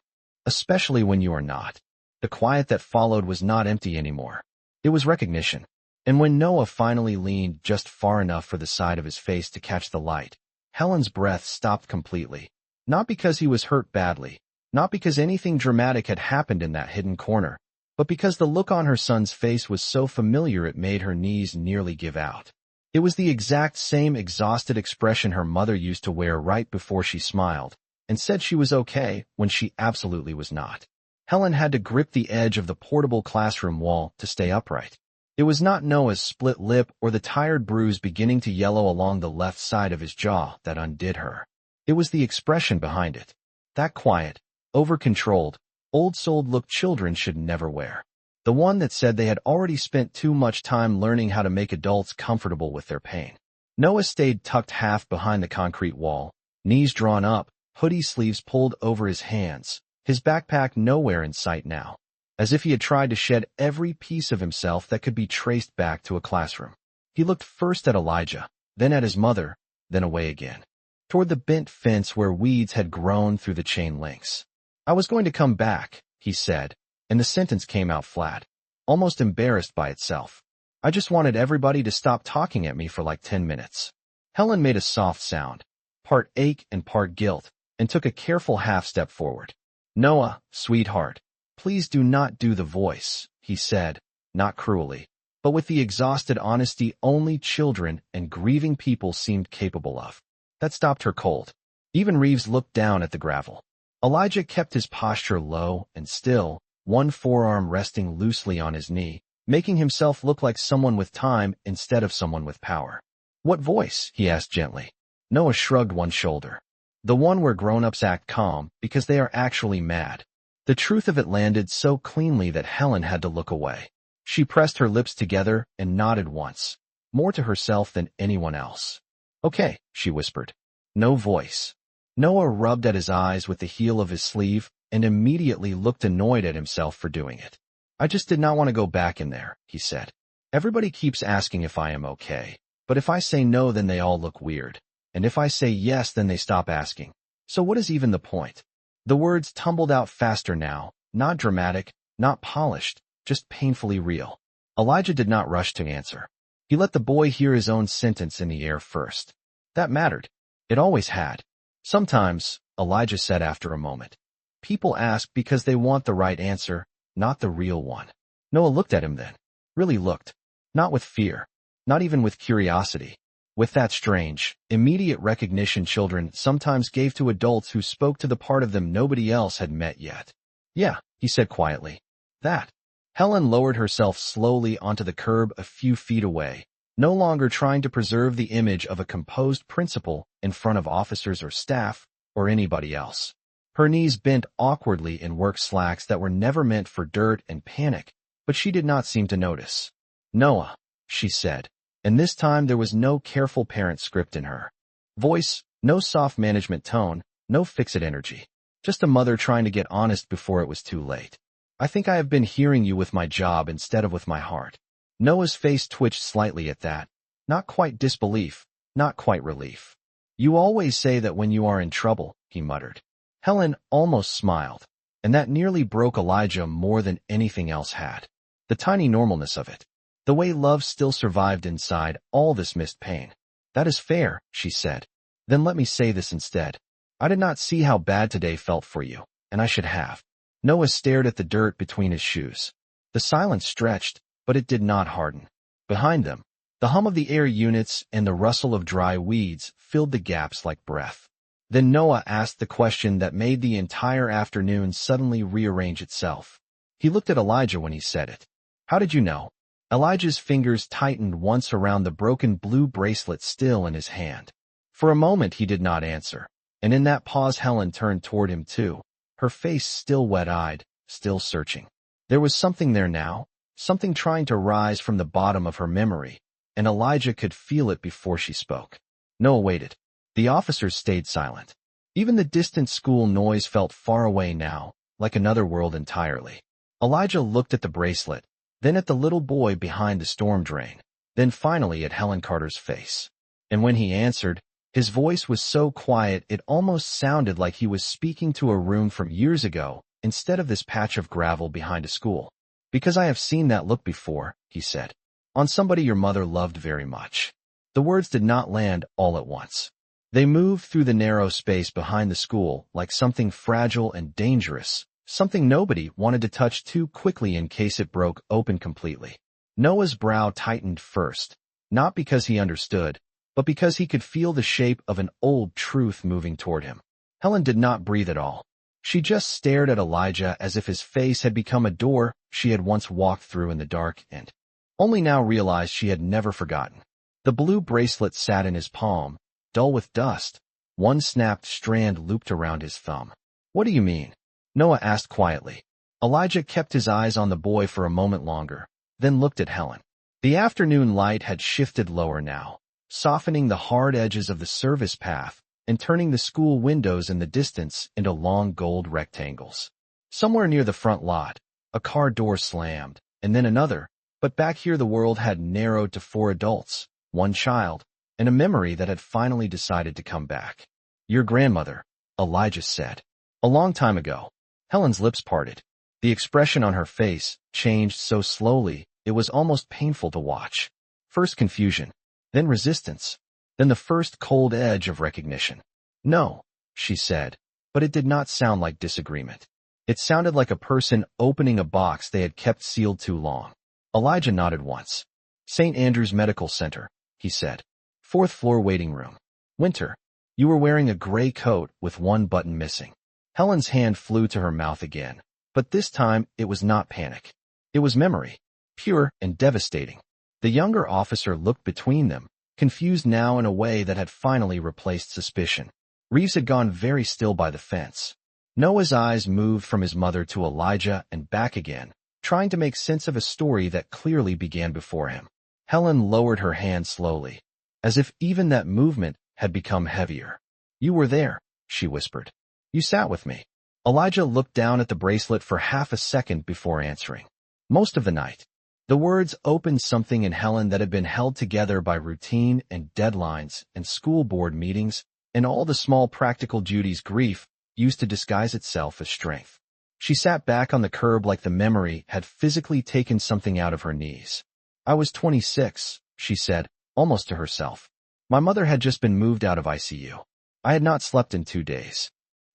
especially when you are not." The quiet that followed was not empty anymore. It was recognition. And when Noah finally leaned just far enough for the side of his face to catch the light, Helen's breath stopped completely. Not because he was hurt badly, not because anything dramatic had happened in that hidden corner, but because the look on her son's face was so familiar it made her knees nearly give out. It was the exact same exhausted expression her mother used to wear right before she smiled, and said she was okay when she absolutely was not. Helen had to grip the edge of the portable classroom wall to stay upright. It was not Noah's split lip or the tired bruise beginning to yellow along the left side of his jaw that undid her. It was the expression behind it. That quiet, over-controlled, old-souled look children should never wear. The one that said they had already spent too much time learning how to make adults comfortable with their pain. Noah stayed tucked half behind the concrete wall, knees drawn up, hoodie sleeves pulled over his hands, his backpack nowhere in sight now, as if he had tried to shed every piece of himself that could be traced back to a classroom. He looked first at Elijah, then at his mother, then away again, toward the bent fence where weeds had grown through the chain links. "I was going to come back," he said, and the sentence came out flat, almost embarrassed by itself. "I just wanted everybody to stop talking at me for like 10 minutes. Helen made a soft sound, part ache and part guilt, and took a careful half-step forward. "Noah, sweetheart, please do not do the voice," he said, not cruelly, but with the exhausted honesty only children and grieving people seemed capable of. That stopped her cold. Even Reeves looked down at the gravel. Elijah kept his posture low and still, one forearm resting loosely on his knee, making himself look like someone with time instead of someone with power. "What voice?" he asked gently. Noah shrugged one shoulder. "The one where grown-ups act calm because they are actually mad." The truth of it landed so cleanly that Helen had to look away. She pressed her lips together and nodded once, more to herself than anyone else. "Okay," she whispered. No voice. Noah rubbed at his eyes with the heel of his sleeve and immediately looked annoyed at himself for doing it. "I just did not want to go back in there," he said. "Everybody keeps asking if I am okay, but if I say no then they all look weird, and if I say yes then they stop asking. So what is even the point?" The words tumbled out faster now, not dramatic, not polished, just painfully real. Elijah did not rush to answer. He let the boy hear his own sentence in the air first. That mattered. It always had. "Sometimes," Elijah said after a moment, "people ask because they want the right answer, not the real one." Noah looked at him then. Really looked. Not with fear. Not even with curiosity. With that strange, immediate recognition children sometimes gave to adults who spoke to the part of them nobody else had met yet. "Yeah," he said quietly. "That." Helen lowered herself slowly onto the curb a few feet away, no longer trying to preserve the image of a composed principal in front of officers or staff or anybody else. Her knees bent awkwardly in work slacks that were never meant for dirt and panic, but she did not seem to notice. "Noah," she said, and this time there was no careful parent script in her voice, no soft management tone, no fix-it energy. Just a mother trying to get honest before it was too late. "I think I have been hearing you with my job instead of with my heart." Noah's face twitched slightly at that. Not quite disbelief, not quite relief. "You always say that when you are in trouble," he muttered. Helen almost smiled, and that nearly broke Elijah more than anything else had. The tiny normalness of it. The way love still survived inside all this missed pain. "That is fair," she said. "Then let me say this instead. I did not see how bad today felt for you, and I should have." Noah stared at the dirt between his shoes. The silence stretched, but it did not harden. Behind them, the hum of the air units and the rustle of dry weeds filled the gaps like breath. Then Noah asked the question that made the entire afternoon suddenly rearrange itself. He looked at Elijah when he said it. "How did you know?" Elijah's fingers tightened once around the broken blue bracelet still in his hand. For a moment he did not answer, and in that pause Helen turned toward him too, her face still wet-eyed, still searching. There was something there now, something trying to rise from the bottom of her memory, and Elijah could feel it before she spoke. Noah waited. The officers stayed silent. Even the distant school noise felt far away now, like another world entirely. Elijah looked at the bracelet, then at the little boy behind the storm drain, then finally at Helen Carter's face. And when he answered, his voice was so quiet it almost sounded like he was speaking to a room from years ago instead of this patch of gravel behind a school. "Because I have seen that look before," he said. "On somebody your mother loved very much." The words did not land all at once. They moved through the narrow space behind the school like something fragile and dangerous, something nobody wanted to touch too quickly in case it broke open completely. Noah's brow tightened first, not because he understood, but because he could feel the shape of an old truth moving toward him. Helen did not breathe at all. She just stared at Elijah as if his face had become a door she had once walked through in the dark and only now realized she had never forgotten. The blue bracelet sat in his palm, dull with dust, one snapped strand looped around his thumb. "What do you mean?" Noah asked quietly. Elijah kept his eyes on the boy for a moment longer, then looked at Helen. The afternoon light had shifted lower now, softening the hard edges of the service path and turning the school windows in the distance into long gold rectangles. Somewhere near the front lot, a car door slammed, and then another, but back here the world had narrowed to 4 adults, 1 child, and a memory that had finally decided to come back. "Your grandmother," Elijah said. "A long time ago." Helen's lips parted. The expression on her face changed so slowly it was almost painful to watch. First confusion, then resistance, then the first cold edge of recognition. "No," she said, but it did not sound like disagreement. It sounded like a person opening a box they had kept sealed too long. Elijah nodded once. "St. Andrew's Medical Center," he said. "4th floor waiting room. Winter. You were wearing a gray coat with 1 button missing." Helen's hand flew to her mouth again, but this time it was not panic. It was memory, pure and devastating. The younger officer looked between them, confused now in a way that had finally replaced suspicion. Reeves had gone very still by the fence. Noah's eyes moved from his mother to Elijah and back again, trying to make sense of a story that clearly began before him. Helen lowered her hand slowly, as if even that movement had become heavier. "You were there," she whispered. "You sat with me." Elijah looked down at the bracelet for half a second before answering. "Most of the night." The words opened something in Helen that had been held together by routine and deadlines and school board meetings and all the small practical duties grief used to disguise itself as strength. She sat back on the curb like the memory had physically taken something out of her knees. "I was 26, she said, almost to herself. "My mother had just been moved out of ICU. I had not slept in 2 days.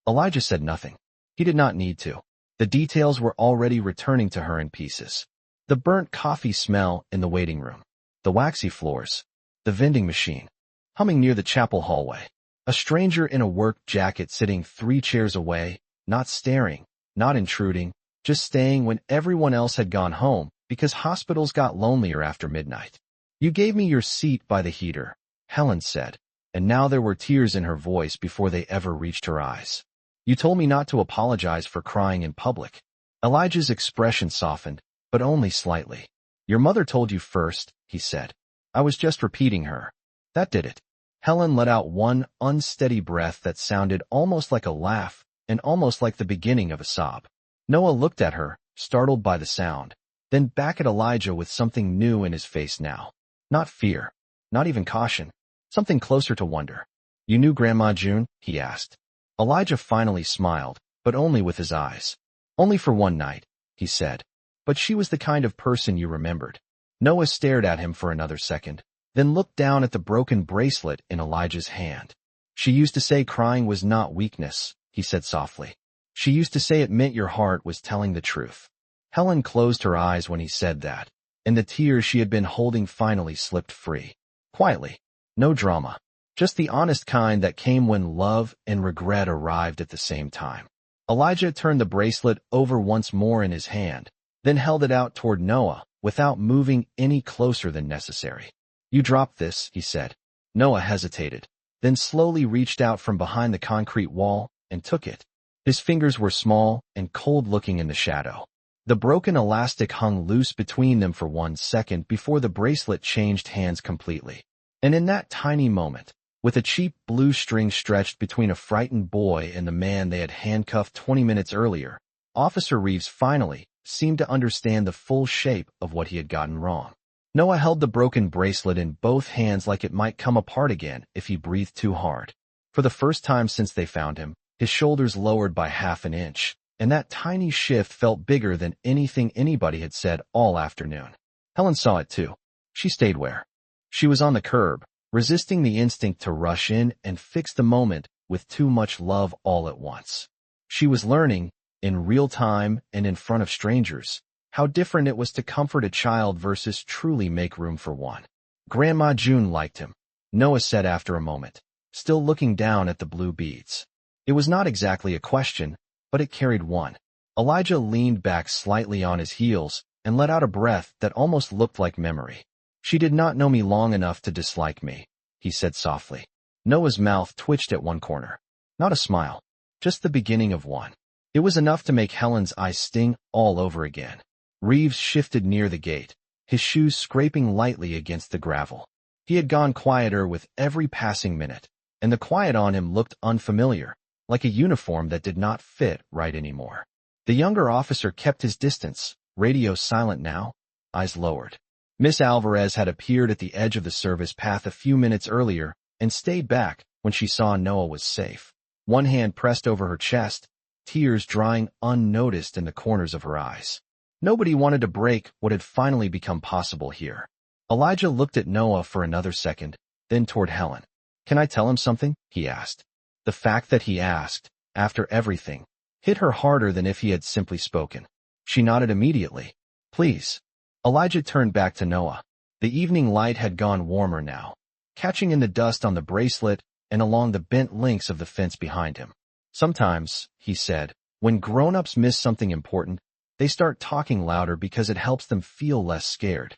Elijah said nothing. He did not need to. The details were already returning to her in pieces. The burnt coffee smell in the waiting room, the waxy floors, the vending machine, humming near the chapel hallway. A stranger in a work jacket sitting 3 chairs away, not staring, not intruding, just staying when everyone else had gone home because hospitals got lonelier after midnight. "You gave me your seat by the heater," Helen said, and now there were tears in her voice before they ever reached her eyes. "You told me not to apologize for crying in public." Elijah's expression softened, but only slightly. "Your mother told you first," he said. "I was just repeating her." "That did it." Helen let out one unsteady breath that sounded almost like a laugh and almost like the beginning of a sob. Noah looked at her, startled by the sound, then back at Elijah with something new in his face now. Not fear, not even caution, something closer to wonder. "You knew Grandma June?" he asked. Elijah finally smiled, but only with his eyes. "Only for 1 night," he said. "But she was the kind of person you remembered." Noah stared at him for another second, then looked down at the broken bracelet in Elijah's hand. "She used to say crying was not weakness," he said softly. "She used to say it meant your heart was telling the truth." Helen closed her eyes when he said that, and the tears she had been holding finally slipped free. Quietly. No drama. Just the honest kind that came when love and regret arrived at the same time. Elijah turned the bracelet over once more in his hand, then held it out toward Noah without moving any closer than necessary. "You dropped this," he said. Noah hesitated, then slowly reached out from behind the concrete wall and took it. His fingers were small and cold-looking in the shadow. The broken elastic hung loose between them for 1 second before the bracelet changed hands completely. And in that tiny moment, with a cheap blue string stretched between a frightened boy and the man they had handcuffed 20 minutes earlier, Officer Reeves finally seemed to understand the full shape of what he had gotten wrong. Noah held the broken bracelet in both hands like it might come apart again if he breathed too hard. For the first time since they found him, his shoulders lowered by half an inch, and that tiny shift felt bigger than anything anybody had said all afternoon. Helen saw it too. She stayed where she was, on the curb, resisting the instinct to rush in and fix the moment with too much love all at once. She was learning, in real time and in front of strangers, how different it was to comfort a child versus truly make room for one. Grandma June liked him, Noah said after a moment, still looking down at the blue beads. It was not exactly a question, but it carried one. Elijah leaned back slightly on his heels and let out a breath that almost looked like memory. "She did not know me long enough to dislike me," he said softly. Noah's mouth twitched at one corner. Not a smile, just the beginning of one. It was enough to make Helen's eyes sting all over again. Reeves shifted near the gate, his shoes scraping lightly against the gravel. He had gone quieter with every passing minute, and the quiet on him looked unfamiliar, like a uniform that did not fit right anymore. The younger officer kept his distance, radio silent now, eyes lowered. Miss Alvarez had appeared at the edge of the service path a few minutes earlier and stayed back when she saw Noah was safe. One hand pressed over her chest, tears drying unnoticed in the corners of her eyes. Nobody wanted to break what had finally become possible here. Elijah looked at Noah for another second, then toward Helen. "Can I tell him something?" he asked. The fact that he asked, after everything, hit her harder than if he had simply spoken. She nodded immediately. "Please." Elijah turned back to Noah. The evening light had gone warmer now, catching in the dust on the bracelet and along the bent links of the fence behind him. "Sometimes," he said, "when grown-ups miss something important, they start talking louder because it helps them feel less scared."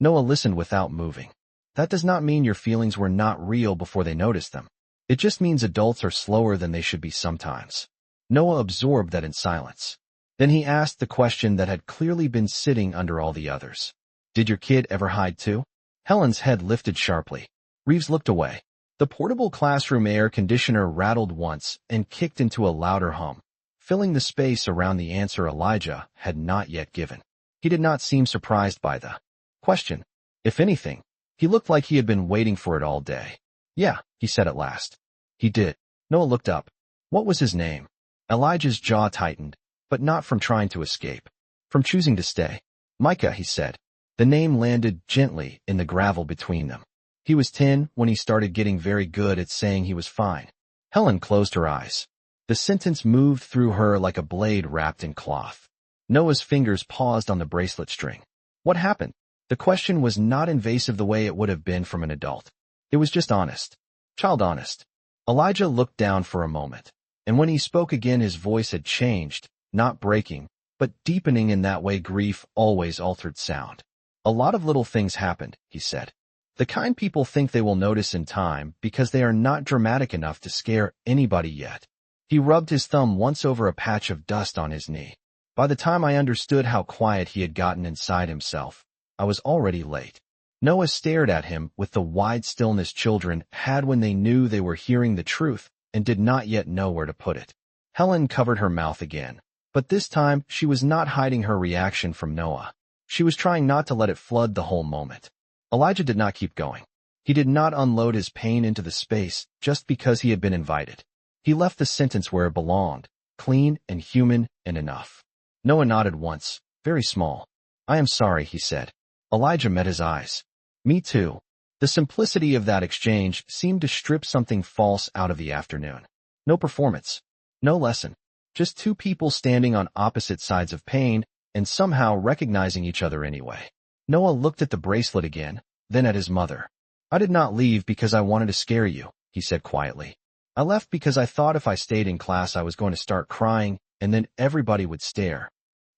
Noah listened without moving. "That does not mean your feelings were not real before they noticed them. It just means adults are slower than they should be sometimes." Noah absorbed that in silence. Then he asked the question that had clearly been sitting under all the others. "Did your kid ever hide too?" Helen's head lifted sharply. Reeves looked away. The portable classroom air conditioner rattled once and kicked into a louder hum, filling the space around the answer Elijah had not yet given. He did not seem surprised by the question. If anything, he looked like he had been waiting for it all day. "Yeah," he said at last. "He did." Noah looked up. "What was his name?" Elijah's jaw tightened, but not from trying to escape. From choosing to stay. "Micah," he said. The name landed gently in the gravel between them. He was 10 when he started getting very good at saying he was fine. Helen closed her eyes. The sentence moved through her like a blade wrapped in cloth. Noah's fingers paused on the bracelet string. What happened? The question was not invasive the way it would have been from an adult. It was just honest. Child honest. Elijah looked down for a moment, and when he spoke again his voice had changed, not breaking, but deepening in that way grief always altered sound. "A lot of little things happened," he said. "The kind people think they will notice in time because they are not dramatic enough to scare anybody yet." He rubbed his thumb once over a patch of dust on his knee. "By the time I understood how quiet he had gotten inside himself, I was already late." Noah stared at him with the wide stillness children had when they knew they were hearing the truth and did not yet know where to put it. Helen covered her mouth again, but this time she was not hiding her reaction from Noah. She was trying not to let it flood the whole moment. Elijah did not keep going. He did not unload his pain into the space just because he had been invited. He left the sentence where it belonged, clean and human and enough. Noah nodded once, very small. "I am sorry," he said. Elijah met his eyes. "Me too." The simplicity of that exchange seemed to strip something false out of the afternoon. No performance. No lesson. Just two people standing on opposite sides of pain and somehow recognizing each other anyway. Noah looked at the bracelet again, then at his mother. "I did not leave because I wanted to scare you," he said quietly. "I left because I thought if I stayed in class I was going to start crying and then everybody would stare."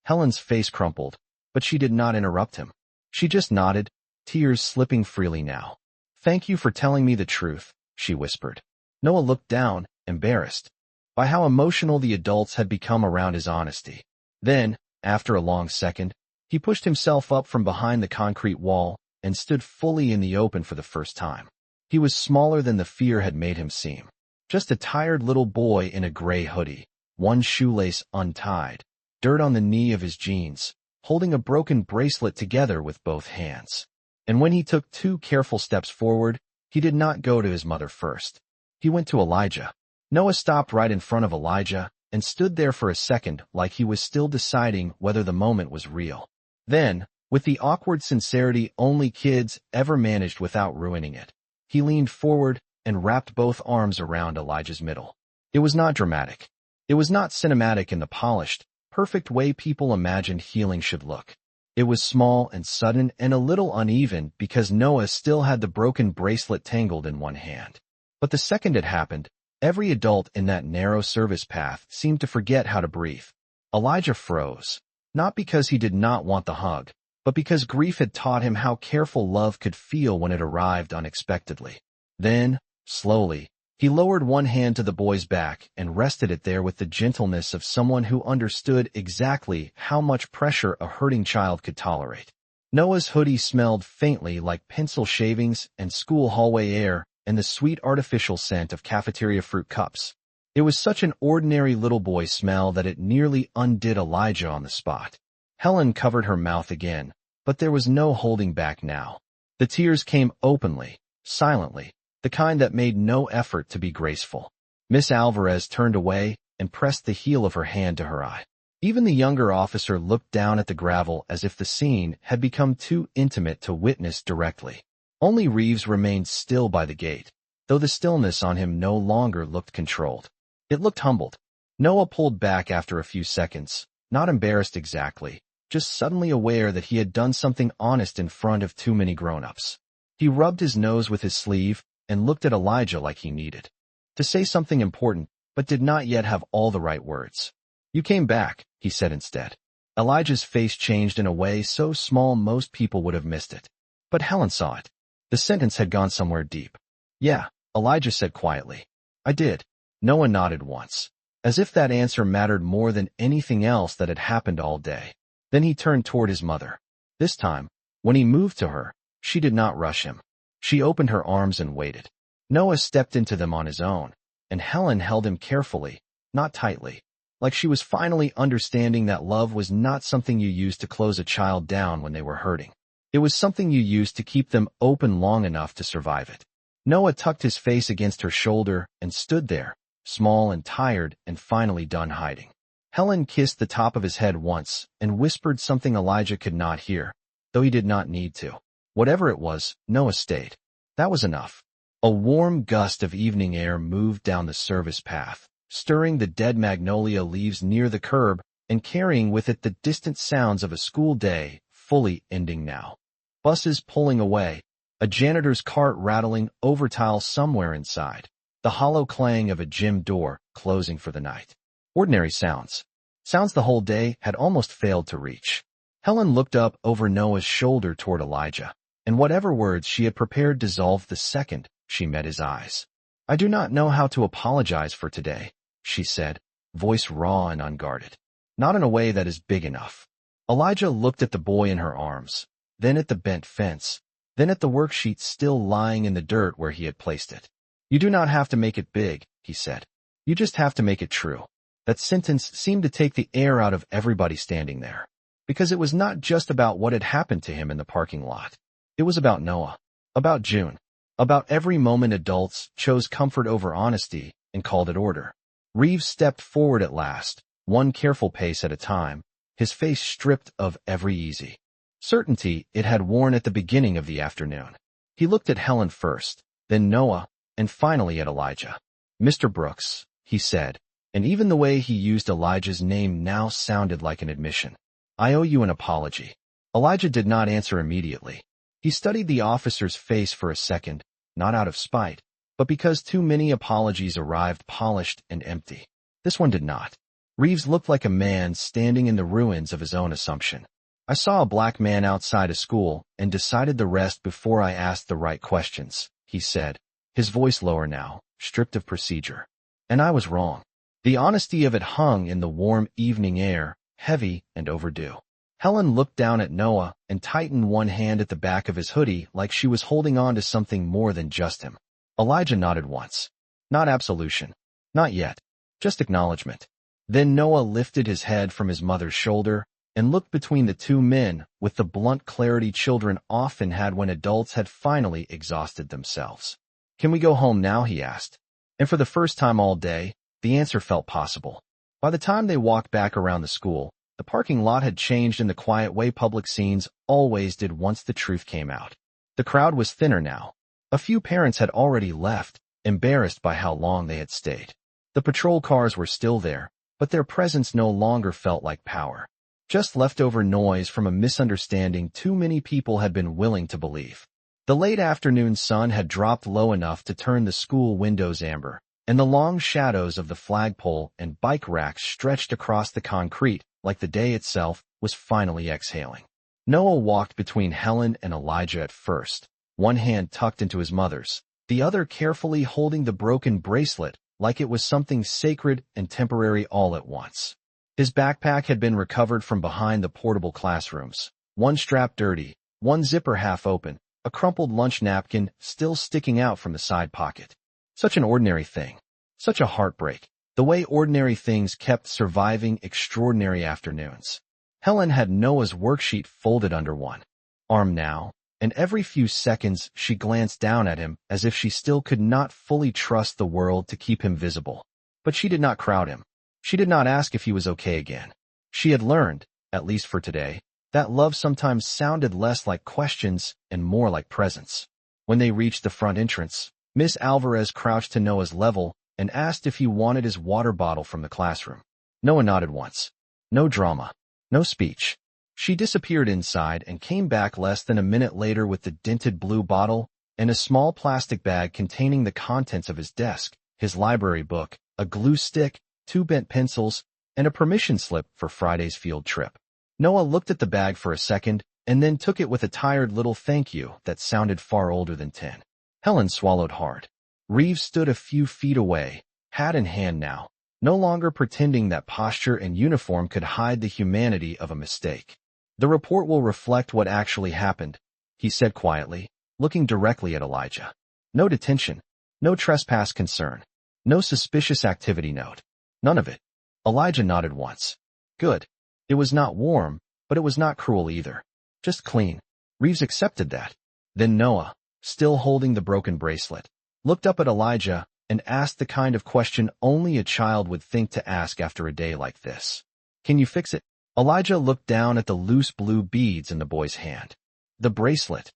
Helen's face crumpled, but she did not interrupt him. She just nodded, tears slipping freely now. "Thank you for telling me the truth," she whispered. Noah looked down, embarrassed by how emotional the adults had become around his honesty. Then, after a long second, he pushed himself up from behind the concrete wall and stood fully in the open for the first time. He was smaller than the fear had made him seem. Just a tired little boy in a gray hoodie, one shoelace untied, dirt on the knee of his jeans, holding a broken bracelet together with both hands. And when he took 2 careful steps forward, he did not go to his mother first. He went to Elijah. Noah stopped right in front of Elijah and stood there for a second like he was still deciding whether the moment was real. Then, with the awkward sincerity only kids ever managed without ruining it, he leaned forward and wrapped both arms around Elijah's middle. It was not dramatic. It was not cinematic in the polished, perfect way people imagined healing should look. It was small and sudden and a little uneven because Noah still had the broken bracelet tangled in one hand. But the second it happened, every adult in that narrow service path seemed to forget how to breathe. Elijah froze, not because he did not want the hug, but because grief had taught him how careful love could feel when it arrived unexpectedly. Then, slowly, he lowered one hand to the boy's back and rested it there with the gentleness of someone who understood exactly how much pressure a hurting child could tolerate. Noah's hoodie smelled faintly like pencil shavings and school hallway air and the sweet artificial scent of cafeteria fruit cups. It was such an ordinary little boy smell that it nearly undid Elijah on the spot. Helen covered her mouth again, but there was no holding back now. The tears came openly, silently, the kind that made no effort to be graceful. Miss Alvarez turned away and pressed the heel of her hand to her eye. Even the younger officer looked down at the gravel as if the scene had become too intimate to witness directly. Only Reeves remained still by the gate, though the stillness on him no longer looked controlled. It looked humbled. Noah pulled back after a few seconds, not embarrassed exactly, just suddenly aware that he had done something honest in front of too many grown-ups. He rubbed his nose with his sleeve and looked at Elijah like he needed to say something important, but did not yet have all the right words. "You came back," he said instead. Elijah's face changed in a way so small most people would have missed it. But Helen saw it. The sentence had gone somewhere deep. "Yeah," Elijah said quietly. "I did." Noah nodded once, as if that answer mattered more than anything else that had happened all day. Then he turned toward his mother. This time, when he moved to her, she did not rush him. She opened her arms and waited. Noah stepped into them on his own, and Helen held him carefully, not tightly, like she was finally understanding that love was not something you used to close a child down when they were hurting. It was something you used to keep them open long enough to survive it. Noah tucked his face against her shoulder and stood there, small and tired and finally done hiding. Helen kissed the top of his head once and whispered something Elijah could not hear, though he did not need to. Whatever it was, Noah stayed. That was enough. A warm gust of evening air moved down the service path, stirring the dead magnolia leaves near the curb and carrying with it the distant sounds of a school day fully ending now. Buses pulling away, a janitor's cart rattling over tile somewhere inside, the hollow clang of a gym door closing for the night. Ordinary sounds. Sounds the whole day had almost failed to reach. Helen looked up over Noah's shoulder toward Elijah, and whatever words she had prepared dissolved the second she met his eyes. "I do not know how to apologize for today," she said, voice raw and unguarded. "Not in a way that is big enough." Elijah looked at the boy in her arms, then at the bent fence, then at the worksheet still lying in the dirt where he had placed it. "You do not have to make it big," he said. "You just have to make it true." That sentence seemed to take the air out of everybody standing there, because it was not just about what had happened to him in the parking lot. It was about Noah, about June, about every moment adults chose comfort over honesty and called it order. Reeves stepped forward at last, one careful pace at a time, his face stripped of every easy certainty it had worn at the beginning of the afternoon. He looked at Helen first, then Noah, and finally at Elijah. "Mr. Brooks," he said, and even the way he used Elijah's name now sounded like an admission. "I owe you an apology." Elijah did not answer immediately. He studied the officer's face for a second, not out of spite, but because too many apologies arrived polished and empty. This one did not. Reeves looked like a man standing in the ruins of his own assumption. "I saw a black man outside a school and decided the rest before I asked the right questions," he said, his voice lower now, stripped of procedure. "And I was wrong." The honesty of it hung in the warm evening air, heavy and overdue. Helen looked down at Noah and tightened one hand at the back of his hoodie like she was holding on to something more than just him. Elijah nodded once. Not absolution. Not yet. Just acknowledgement. Then Noah lifted his head from his mother's shoulder and looked between the two men with the blunt clarity children often had when adults had finally exhausted themselves. "Can we go home now?" he asked. And for the first time all day, the answer felt possible. By the time they walked back around the school, the parking lot had changed in the quiet way public scenes always did once the truth came out. The crowd was thinner now. A few parents had already left, embarrassed by how long they had stayed. The patrol cars were still there, but their presence no longer felt like power. Just leftover noise from a misunderstanding too many people had been willing to believe. The late afternoon sun had dropped low enough to turn the school windows amber, and the long shadows of the flagpole and bike racks stretched across the concrete like the day itself was finally exhaling. Noah walked between Helen and Elijah at first, one hand tucked into his mother's, the other carefully holding the broken bracelet like it was something sacred and temporary all at once. His backpack had been recovered from behind the portable classrooms, one strap dirty, one zipper half open, a crumpled lunch napkin still sticking out from the side pocket. Such an ordinary thing. Such a heartbreak. The way ordinary things kept surviving extraordinary afternoons. Helen had Noah's worksheet folded under one arm now, and every few seconds she glanced down at him as if she still could not fully trust the world to keep him visible. But she did not crowd him. She did not ask if he was okay again. She had learned, at least for today, that love sometimes sounded less like questions and more like presence. When they reached the front entrance, Miss Alvarez crouched to Noah's level and asked if he wanted his water bottle from the classroom. Noah nodded once. No drama. No speech. She disappeared inside and came back less than a minute later with the dented blue bottle and a small plastic bag containing the contents of his desk, his library book, a glue stick, 2 bent pencils, and a permission slip for Friday's field trip. Noah looked at the bag for a second and then took it with a tired little thank you that sounded far older than 10. Helen swallowed hard. Reeves stood a few feet away, hat in hand now, no longer pretending that posture and uniform could hide the humanity of a mistake. The report will reflect what actually happened, he said quietly, looking directly at Elijah. No detention, no trespass concern, no suspicious activity note. None of it. Elijah nodded once. Good. It was not warm, but it was not cruel either. Just clean. Reeves accepted that. Then Noah, still holding the broken bracelet, looked up at Elijah and asked the kind of question only a child would think to ask after a day like this. Can you fix it? Elijah looked down at the loose blue beads in the boy's hand. The bracelet.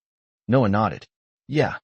Noah nodded. Yeah.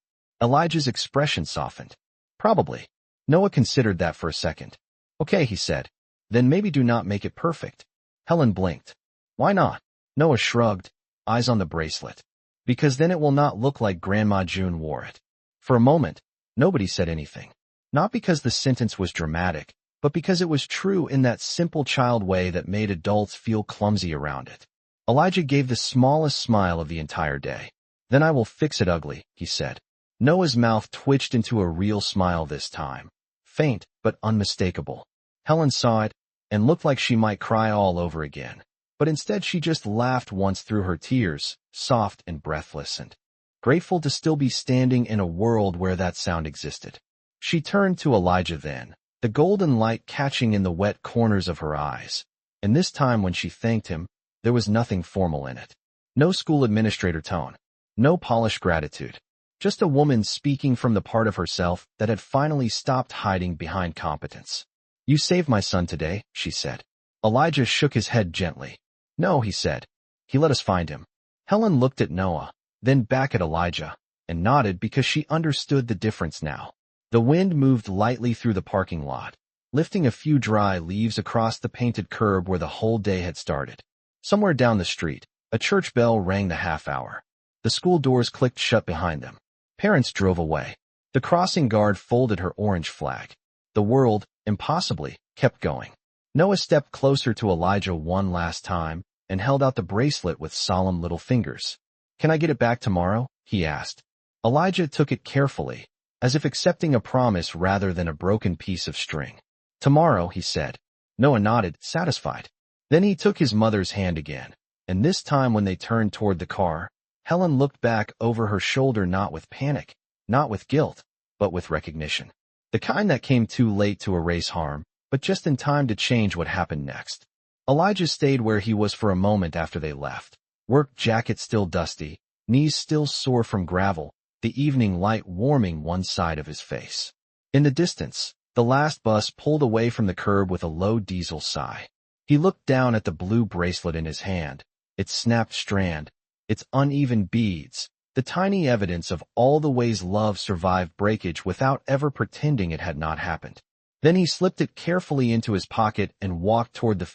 Elijah's expression softened. Probably. Noah considered that for a second. Okay, he said. Then maybe do not make it perfect. Helen blinked. Why not? Noah shrugged, eyes on the bracelet. Because then it will not look like Grandma June wore it. For a moment, nobody said anything. Not because the sentence was dramatic, but because it was true in that simple child way that made adults feel clumsy around it. Elijah gave the smallest smile of the entire day. Then I will fix it ugly, he said. Noah's mouth twitched into a real smile this time. Faint, but unmistakable. Helen saw it, and looked like she might cry all over again. But instead she just laughed once through her tears, soft and breathless and grateful to still be standing in a world where that sound existed. She turned to Elijah then, the golden light catching in the wet corners of her eyes. And this time when she thanked him, there was nothing formal in it. No school administrator tone. No polished gratitude. Just a woman speaking from the part of herself that had finally stopped hiding behind competence. You saved my son today, she said. Elijah shook his head gently. No, he said. He let us find him. Helen looked at Noah, then back at Elijah, and nodded because she understood the difference now. The wind moved lightly through the parking lot, lifting a few dry leaves across the painted curb where the whole day had started. Somewhere down the street, a church bell rang the half hour. The school doors clicked shut behind them. Parents drove away. The crossing guard folded her orange flag. The world, impossibly, kept going. Noah stepped closer to Elijah one last time and held out the bracelet with solemn little fingers. Can I get it back tomorrow? He asked. Elijah took it carefully, as if accepting a promise rather than a broken piece of string. Tomorrow, he said. Noah nodded, satisfied. Then he took his mother's hand again, and this time when they turned toward the car, Helen looked back over her shoulder not with panic, not with guilt, but with recognition. The kind that came too late to erase harm, but just in time to change what happened next. Elijah stayed where he was for a moment after they left. Work jacket still dusty, knees still sore from gravel, the evening light warming one side of his face. In the distance, the last bus pulled away from the curb with a low diesel sigh. He looked down at the blue bracelet in his hand, its snapped strand, its uneven beads, the tiny evidence of all the ways love survived breakage without ever pretending it had not happened. Then he slipped it carefully into his pocket and walked toward the